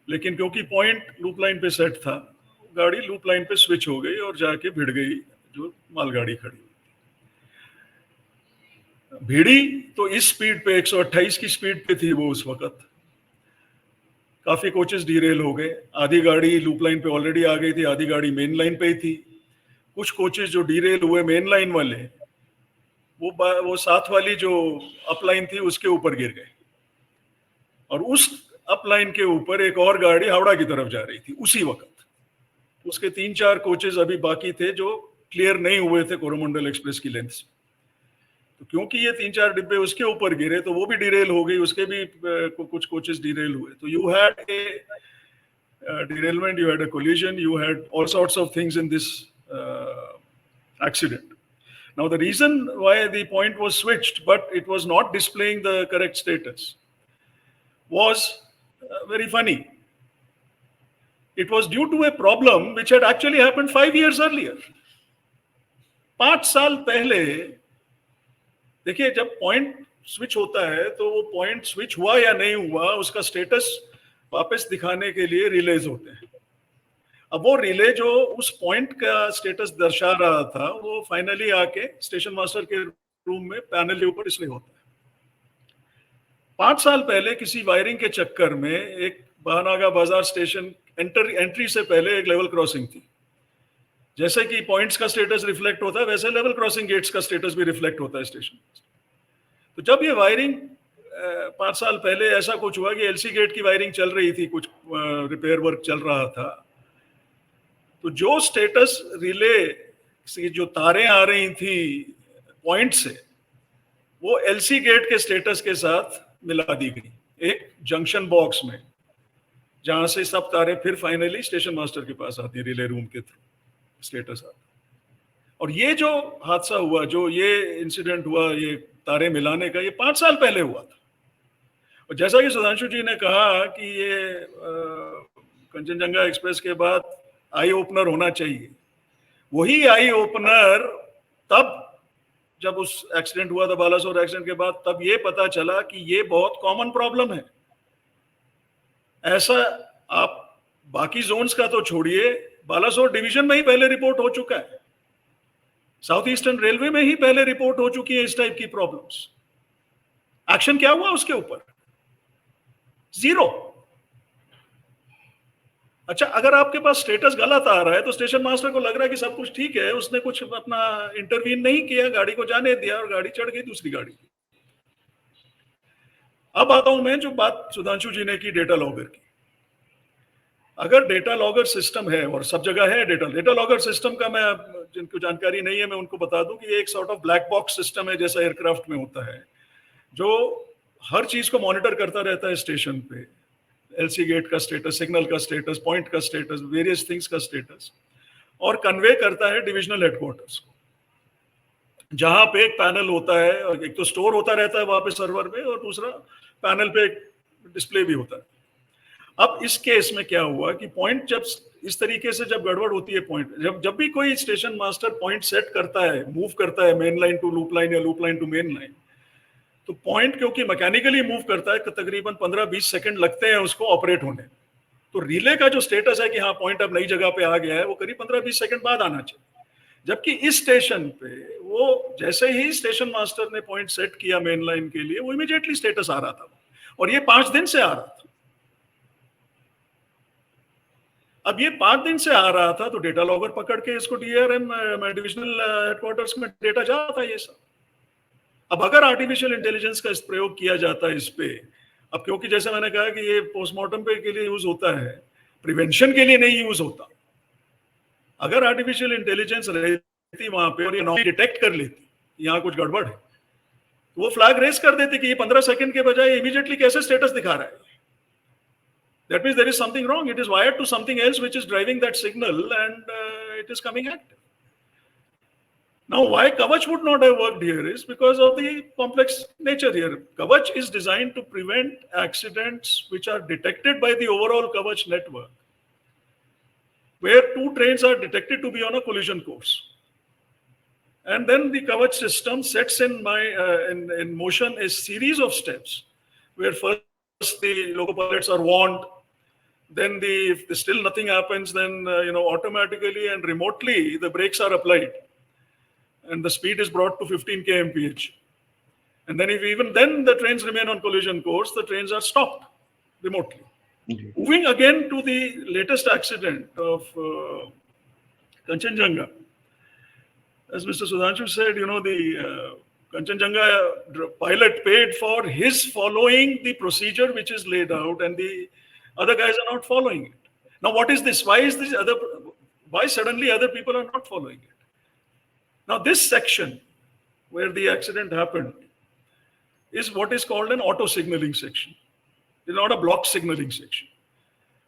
लेकिन क्योंकि पॉइंट लूप लाइन पे सेट था, गाड़ी लूप लाइन पे स्विच हो गई और जाके भिड़ गई जो मालगाड़ी खड़ी। भिड़ी तो इस स्पीड पे 128 की स्पीड पे थी वो उस वक्त। काफी कोचेस डीरेल हो गए, आधी गाड़ी लूप लाइन पे ऑलरेडी आ गई थी, आधी गाड़ी मेन लाइन पे ही थी। कुछ कोचेस जो डीरेल हुए मेन लाइन वाले, वो साथ वाली जो अपलाइन थी उसके ऊपर गिर गए, और उस अपलाइन के ऊपर एक और गाड़ी हावड़ा की तरफ जा रही थी उसी वक्त। उसके 3-4 कोचेस अभी बाकी थे जो क्लियर नहीं हुए थे कोरोमंडल एक्सप्रेस की लेंथ से। तो क्योंकि ये 3-4 डिब्बे उसके ऊपर गिरे तो वो भी डिरेल हो गई, उसके भी कुछ कोचेस डिरेल हुए। तो you had a derailment, you had a collision, you had all sorts of things in this accident. Now the reason why the point was switched but it was not displaying the correct status was very funny. It was due to a problem which had actually happened 5 years earlier. 5 साल पहले देखिए, जब point switch होता है तो वो point switch हुआ या नहीं हुआ उसका स्टेटस वापस दिखाने के लिए रिलेज होते हैं। अब वो रिले जो उस पॉइंट का स्टेटस दर्शा रहा था वो फाइनली आके स्टेशन मास्टर के रूम में पैनल के ऊपर डिस्प्ले होता है। 5 साल पहले किसी वायरिंग के चक्कर में एक बहानागा बाजार स्टेशन एंट्री से पहले एक लेवल क्रॉसिंग थी। जैसे कि पॉइंट्स का स्टेटस रिफ्लेक्ट होता है वैसे लेवल क्रॉसिंग गेट्स का स्टेटस भी रिफ्लेक्ट होता है स्टेशन। तो जब ये वायरिंग 5 साल पहले ऐसा कुछ हुआ कि एलसी गेट की वायरिंग चल रही थी, कुछ रिपेयर वर्क चल रहा था, तो जो स्टेटस रिले से जो तारें आ रही थी पॉइंट से वो एलसी गेट के स्टेटस के साथ मिला दी गई एक जंक्शन बॉक्स में, जहां से सब तारें फिर फाइनली स्टेशन मास्टर के पास आती है रिले रूम के थ्रू स्टेटस आता। और ये जो हादसा हुआ, जो ये इंसिडेंट हुआ, ये तारे मिलाने का, ये 5 साल पहले हुआ था। और जैसा कि सुधांशु जी ने कहा कि ये कंचनजंगा एक्सप्रेस के बाद आई ओपनर होना चाहिए, वही आई ओपनर तब जब उस एक्सीडेंट हुआ था, बालासोर एक्सीडेंट के बाद, तब ये पता चला कि ये बहुत कॉमन प्रॉब्लम है। ऐसा आप बाकी जोन्स का तो छोड़िए, बालासोर डिवीजन में ही पहले रिपोर्ट हो चुका है, साउथ ईस्टर्न रेलवे में ही पहले रिपोर्ट हो चुकी है इस टाइप की प्रॉब्लम्स। एक्शन क्या हुआ उसके ऊपर? 0। अच्छा, अगर आपके पास स्टेटस गलत आ रहा है तो स्टेशन मास्टर को लग रहा है कि सब कुछ ठीक है, उसने कुछ अपना इंटरवीन नहीं किया, गाड़ी को जाने दिया और गाड़ी चढ़ गई दूसरी गाड़ी। अब आता हूं मैं जो बात सुधांशु जी ने की डेटा लॉगर की। अगर डेटा लॉगर सिस्टम है, और सब जगह है डेटा लॉगर सिस्टम का, मैं जिनको जानकारी नहीं है मैं उनको बता दूं कि ये एक sort of black box system है जैसा एयरक्राफ्ट में होता है, जो हर चीज को मॉनिटर करता रहता है स्टेशन पे, एलसी गेट का स्टेटस, सिग्नल का स्टेटस, पॉइंट का स्टेटस, वेरियस थिंग्स का स्टेटस, और कन्वे करता है डिविजनल हेडक्वार्टर्स को, जहां पे एक पैनल होता है, और एक तो स्टोर होता रहता है वहां पे सर्वर पे, और दूसरा पैनल पे डिस्प्ले भी होता है। अब इस केस में क्या हुआ कि पॉइंट जब इस तरीके से जब गड़बड़ होती है, पॉइंट जब भी कोई स्टेशन मास्टर पॉइंट सेट करता है, मूव करता है main line to loop line या loop line to main line, तो पॉइंट क्योंकि मैकेनिकली मूव करता है, तकरीबन 15-20 सेकंड लगते हैं उसको ऑपरेट होने। तो रिले का जो स्टेटस है कि हाँ पॉइंट अब नई जगह पे आ गया है, वो करीब 15-20 सेकंड बाद आना चाहिए। जबकि इस स्टेशन पे वो जैसे ही स्टेशन मास्टर ने पॉइंट सेट किया मेन लाइन के लिए, वो इमीडिएटली स्टेटस आ रहा था, और ये 5 दिन से आ रहा था। अब ये 5 दिन से आ रहा था तो डेटा लॉगर पकड़ के इसको डीआरएम डिविजनल हेडक्वार्टर्स में डेटा जाता है ये सब। अब अगर आर्टिफिशियल इंटेलिजेंस का इस प्रयोग किया जाता है इस पे, अब क्योंकि जैसे मैंने कहा कि ये पोस्टमार्टम पे के लिए यूज होता है, प्रिवेंशन के लिए नहीं यूज होता। अगर आर्टिफिशियल इंटेलिजेंस रहती वहां पे और ये डिटेक्ट कर लेती यहाँ कुछ गड़बड़ है, तो वो फ्लैग रेस कर देती कि ये 15 सेकंड के बजाय इमीडिएटली कैसे स्टेटस दिखा रहा है। That means there is something wrong. It is wired to something else which is driving that signal, and it is coming active. Now, why Kavach would not have worked here is because of the complex nature here. Kavach is designed to prevent accidents which are detected by the overall Kavach network, where 2 trains are detected to be on a collision course. And then the Kavach system sets in motion a series of steps, where first the loco pilots are warned, then if still nothing happens, then automatically and remotely the brakes are applied and the speed is brought to 15 kmph. And then if even then the trains remain on collision course, the trains are stopped remotely. Moving again to the latest accident of Kanchenjunga, as Mr. Sudhanshu said, the Kanchenjunga pilot paid for his following the procedure which is laid out, and the other guys are not following it. Now, what is this? Why suddenly other people are not following it? Now, this section where the accident happened is what is called an auto signaling section. It's not a block signaling section.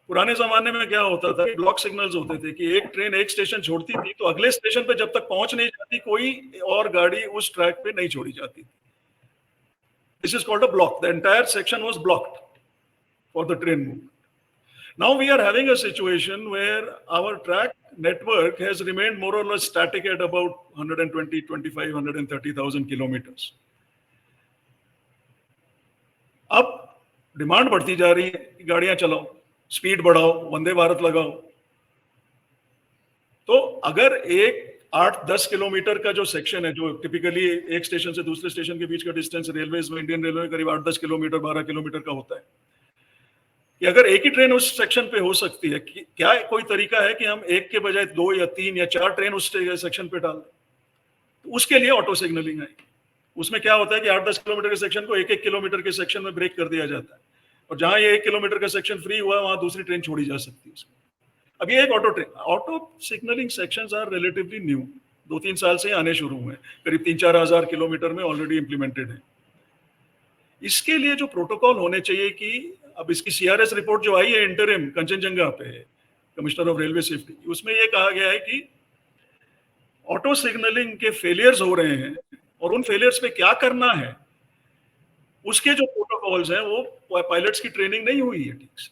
पुराने जमाने में क्या होता था, block signals होते थे कि एक ट्रेन एक स्टेशन छोड़ती थी तो अगले स्टेशन पे जब तक पहुंच नहीं जाती कोई और गाड़ी उस ट्रैक पे नहीं छोड़ी जाती थी. This is called a block. The entire section was blocked for the train movement. Now we are having a situation where our track network has remained more or less static at about 120, 25, 130,000 kilometers. अब demand बढ़ती जा रही है, गाड़ियां चलाओ, speed बढ़ाओ, वंदे भारत लगाओ. तो अगर एक 8-10 किलोमीटर का जो सेक्शन है, जो टिपिकली एक स्टेशन से दूसरे स्टेशन के बीच का डिस्टेंस रेलवेज में, इंडियन रेलवे में करीब 8-10 किलोमीटर, 12 किलोमीटर का होता है, कि अगर एक ही ट्रेन उस सेक्शन पे हो सकती है, क्या कोई तरीका है कि हम एक के बजाय 2 या 3 या 4 ट्रेन उस सेक्शन पे डाल दें? तो उसके लिए ऑटो सिग्नलिंग आएगी. उसमें क्या होता है कि 8-10 किलोमीटर के सेक्शन को 1-1 किलोमीटर के सेक्शन में ब्रेक कर दिया जाता है, और जहां ये 1 किलोमीटर का सेक्शन फ्री हुआ वहां दूसरी ट्रेन छोड़ी जा सकती है. अब ये एक auto signalling sections are relatively new, 2-3 साल से आने शुरू हुए हैं, करीब 3-4 हजार किलोमीटर में ऑलरेडी इंप्लीमेंटेड है. इसके लिए जो प्रोटोकॉल होने चाहिए कि अब इसकी सीआरएस रिपोर्ट जो आई है इंटरिम कंचनजंगा पे, कमिश्नर ऑफ रेलवे सेफ्टी, उसमें यह कहा गया है कि ऑटो सिग्नलिंग के फेलियर्स हो रहे हैं और उन फेलियर्स पे क्या करना है उसके जो प्रोटोकॉल्स हैं वो पायलट्स की ट्रेनिंग नहीं हुई है ठीक से.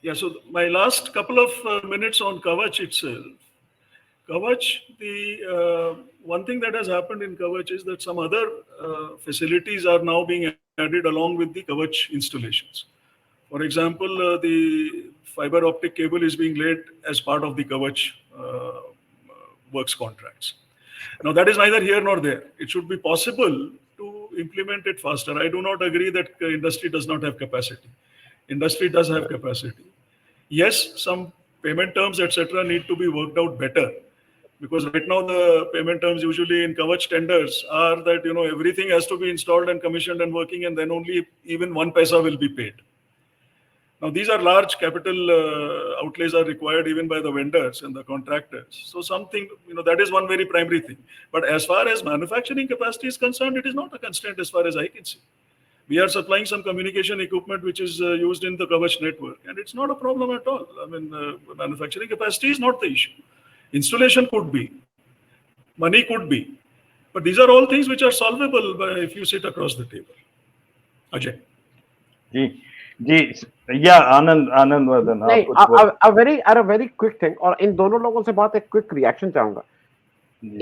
Yeah, so my last couple of minutes on Kavach itself. Kavach, the one thing that has happened in Kavach is that some other facilities are now being added along with the Kavach installations. For example, the fiber optic cable is being laid as part of the Kavach works contracts. Now that is neither here nor there. It should be possible to implement it faster. I do not agree that industry does not have capacity. Industry does have capacity. Yes, some payment terms, etc., need to be worked out better, because right now the payment terms usually in Kavach tenders are that everything has to be installed and commissioned and working, and then only even 1 paisa will be paid. Now these are large capital outlays are required even by the vendors and the contractors. So something that is one very primary thing. But as far as manufacturing capacity is concerned, it is not a constraint as far as I can see. We are supplying some communication equipment which is used in the Kavach network, and it's not a problem at all. I mean, manufacturing capacity is not the issue. Installation could be, money could be, but these are all things which are solvable if you sit across the table. Ajay. जी या Anand Vardhan, a very quick thing, और इन दोनों लोगों से बहुत एक quick reaction चाहूंगा.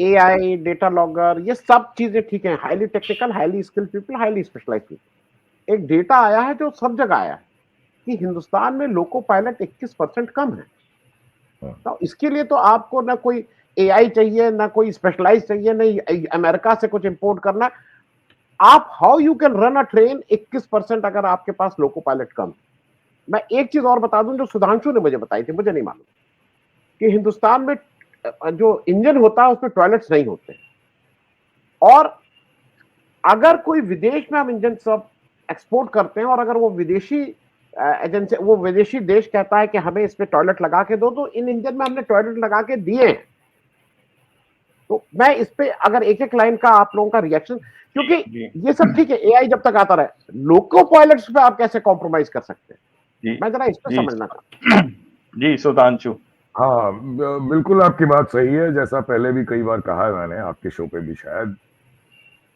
AI, data logger, ये सब चीजें ठीक है, highly technical, highly skilled people, highly specialised people. एक डेटा आया है जो सब जगह आया है कि हिंदुस्तान में लोको पायलट 21% कम है. तो इसके लिए तो आपको ना कोई AI चाहिए, ना कोई स्पेशलाइज चाहिए, नहीं अमेरिका से कुछ इंपोर्ट करना. आप how you can run a train 21% अगर आपके पास लोको पायलट कम. मैं एक चीज और बता दूं जो सुधांशु ने मुझे बताई थी, मुझे नहीं मालूम, कि हिंदुस्तान में जो इंजन होता है उसमें टॉयलेट्स नहीं होते, और अगर कोई विदेश में हम इंजन सब एक्सपोर्ट करते हैं और अगर वो विदेशी एजेंसी, वो विदेशी देश कहता है कि हमें इस पे टॉयलेट लगा के दो, तो इन इंजन में हमने टॉयलेट लगा के दिए हैं. तो मैं इस पे अगर एक लाइन का आप लोगों का रिएक्शन, क्योंकि ये सब ठीक है, AI जब तक आता रहे, लोको पायलट्स पे आप कैसे कॉम्प्रोमाइज कर सकते हैं, मैं जरा इस पे समझना चाहता हूं. जी सुधांशु. हाँ, बिल्कुल आपकी बात सही है. जैसा पहले भी कई बार कहा है मैंने आपके शो पे भी, शायद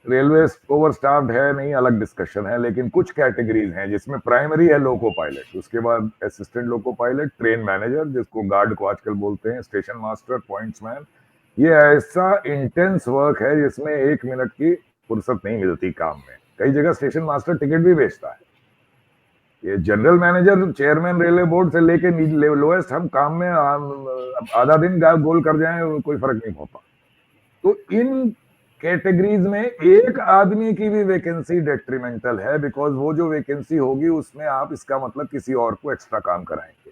रेलवे ओवर स्टाफ्ड है नहीं, अलग डिस्कशन है, लेकिन कुछ कैटेगरीज हैं जिसमें प्राइमरी है लोको पायलट, उसके बाद assistant loco pilot, train manager जिसको गार्ड को आजकल बोलते हैं, स्टेशन मास्टर, पॉइंट्समैन. ये ऐसा इंटेंस वर्क है जिसमें 1 मिनट की फुर्सत नहीं मिलती काम में. कई जगह स्टेशन मास्टर टिकट भी बेचता है. ये general manager, chairman railway board से लेके लोएस्ट, हम काम में आधा दिन गोल कर जाएं कोई फर्क नहीं होता. तो इन कैटेगरीज में एक आदमी की भी वैकेंसी डेट्रीमेंटल है, बिकॉज वो जो वैकेंसी होगी उसमें आप इसका मतलब किसी और को एक्स्ट्रा काम कराएंगे,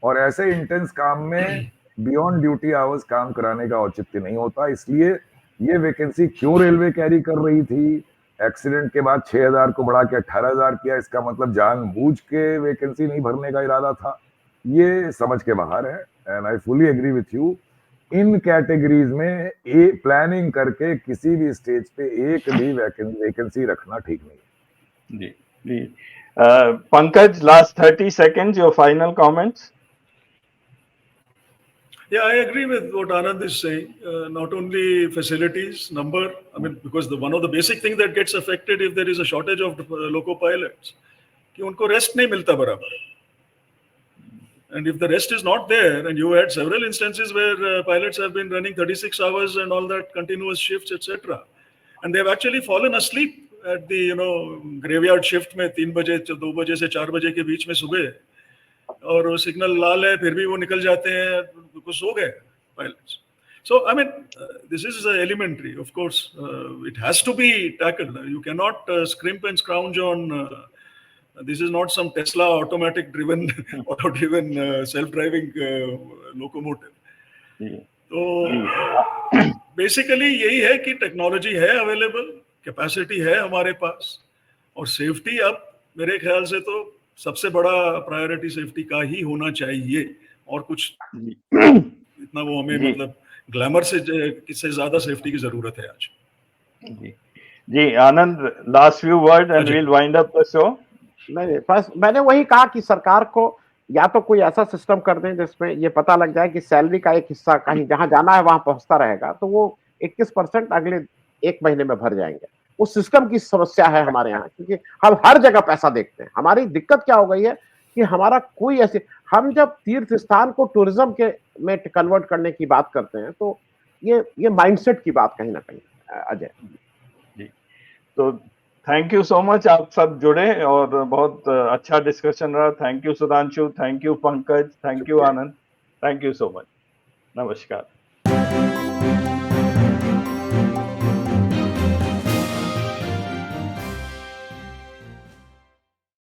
और ऐसे इंटेंस काम में बियॉन्ड ड्यूटी आवर्स काम कराने का औचित्य नहीं होता. इसलिए ये वैकेंसी क्यों रेलवे कैरी कर रही थी, एक्सीडेंट के बाद 6000 को बढ़ा के 18000 किया, इसका मतलब जानबूझ के वैकेंसी नहीं भरने का इरादा था, ये समझ के बाहर है. And I fully agree with you. इन कैटेगरीज में प्लानिंग करके किसी भी स्टेज पे एक भी वैकेंसी रखना ठीक नहीं। जी जी Pankaj, last 30 seconds, your final comments. Yeah, I agree with what Anand is saying. Not only facilities, number, I mean, because one of the basic things that gets affected if there is a shortage of loco pilots, कि उनको rest नहीं मिलता बराबर. And if the rest is not there, and you had several instances where pilots have been running 36 hours and all that continuous shifts, etc., and they have actually fallen asleep at the graveyard shift में 3 बजे 2 बजे से 4 बजे के बीच में सुबह, और वो सिग्नल लाल है फिर भी वो निकल जाते हैं, कुछ सो गए pilots. So I mean, this is elementary. Of course, it has to be tackled. You cannot scrimp and scrounge on. This is not some Tesla auto-driven self-driving locomotive. तो बेसिकली यही है कि टेक्नोलॉजी है अवेलेबल, कैपेसिटी है हमारे पास, और safety अब मेरे ख्याल से तो सबसे बड़ा प्रायोरिटी सेफ्टी का ही होना चाहिए, और कुछ इतना वो हमें मतलब ग्लैमर से ज्यादा सेफ्टी की जरूरत है आज। Ji Anand, last few word and we will wind up the show. नहीं, बस मैंने वही कहा कि सरकार को या तो कोई ऐसा सिस्टम कर दें जिसमें ये पता लग जाए कि सैलरी का एक हिस्सा कहीं जहां जाना है वहां पहुंचता रहेगा, तो वो 21% अगले 1 महीने में भर जाएंगे। उस सिस्टम की समस्या है हमारे यहाँ, क्योंकि हम हर जगह पैसा देखते हैं। हमारी दिक्कत क्या हो गई है कि हमारा कोई ऐसे, हम जब तीर्थ स्थान को टूरिज्म के में कन्वर्ट करने की बात करते हैं तो ये माइंडसेट की बात कहीं ना कहीं अजय जी। तो थैंक यू सो मच, आप सब जुड़े और बहुत अच्छा डिस्कशन रहा। Thank you Sudhanshu, thank you Pankaj, thank you Anand, thank you so much. नमस्कार।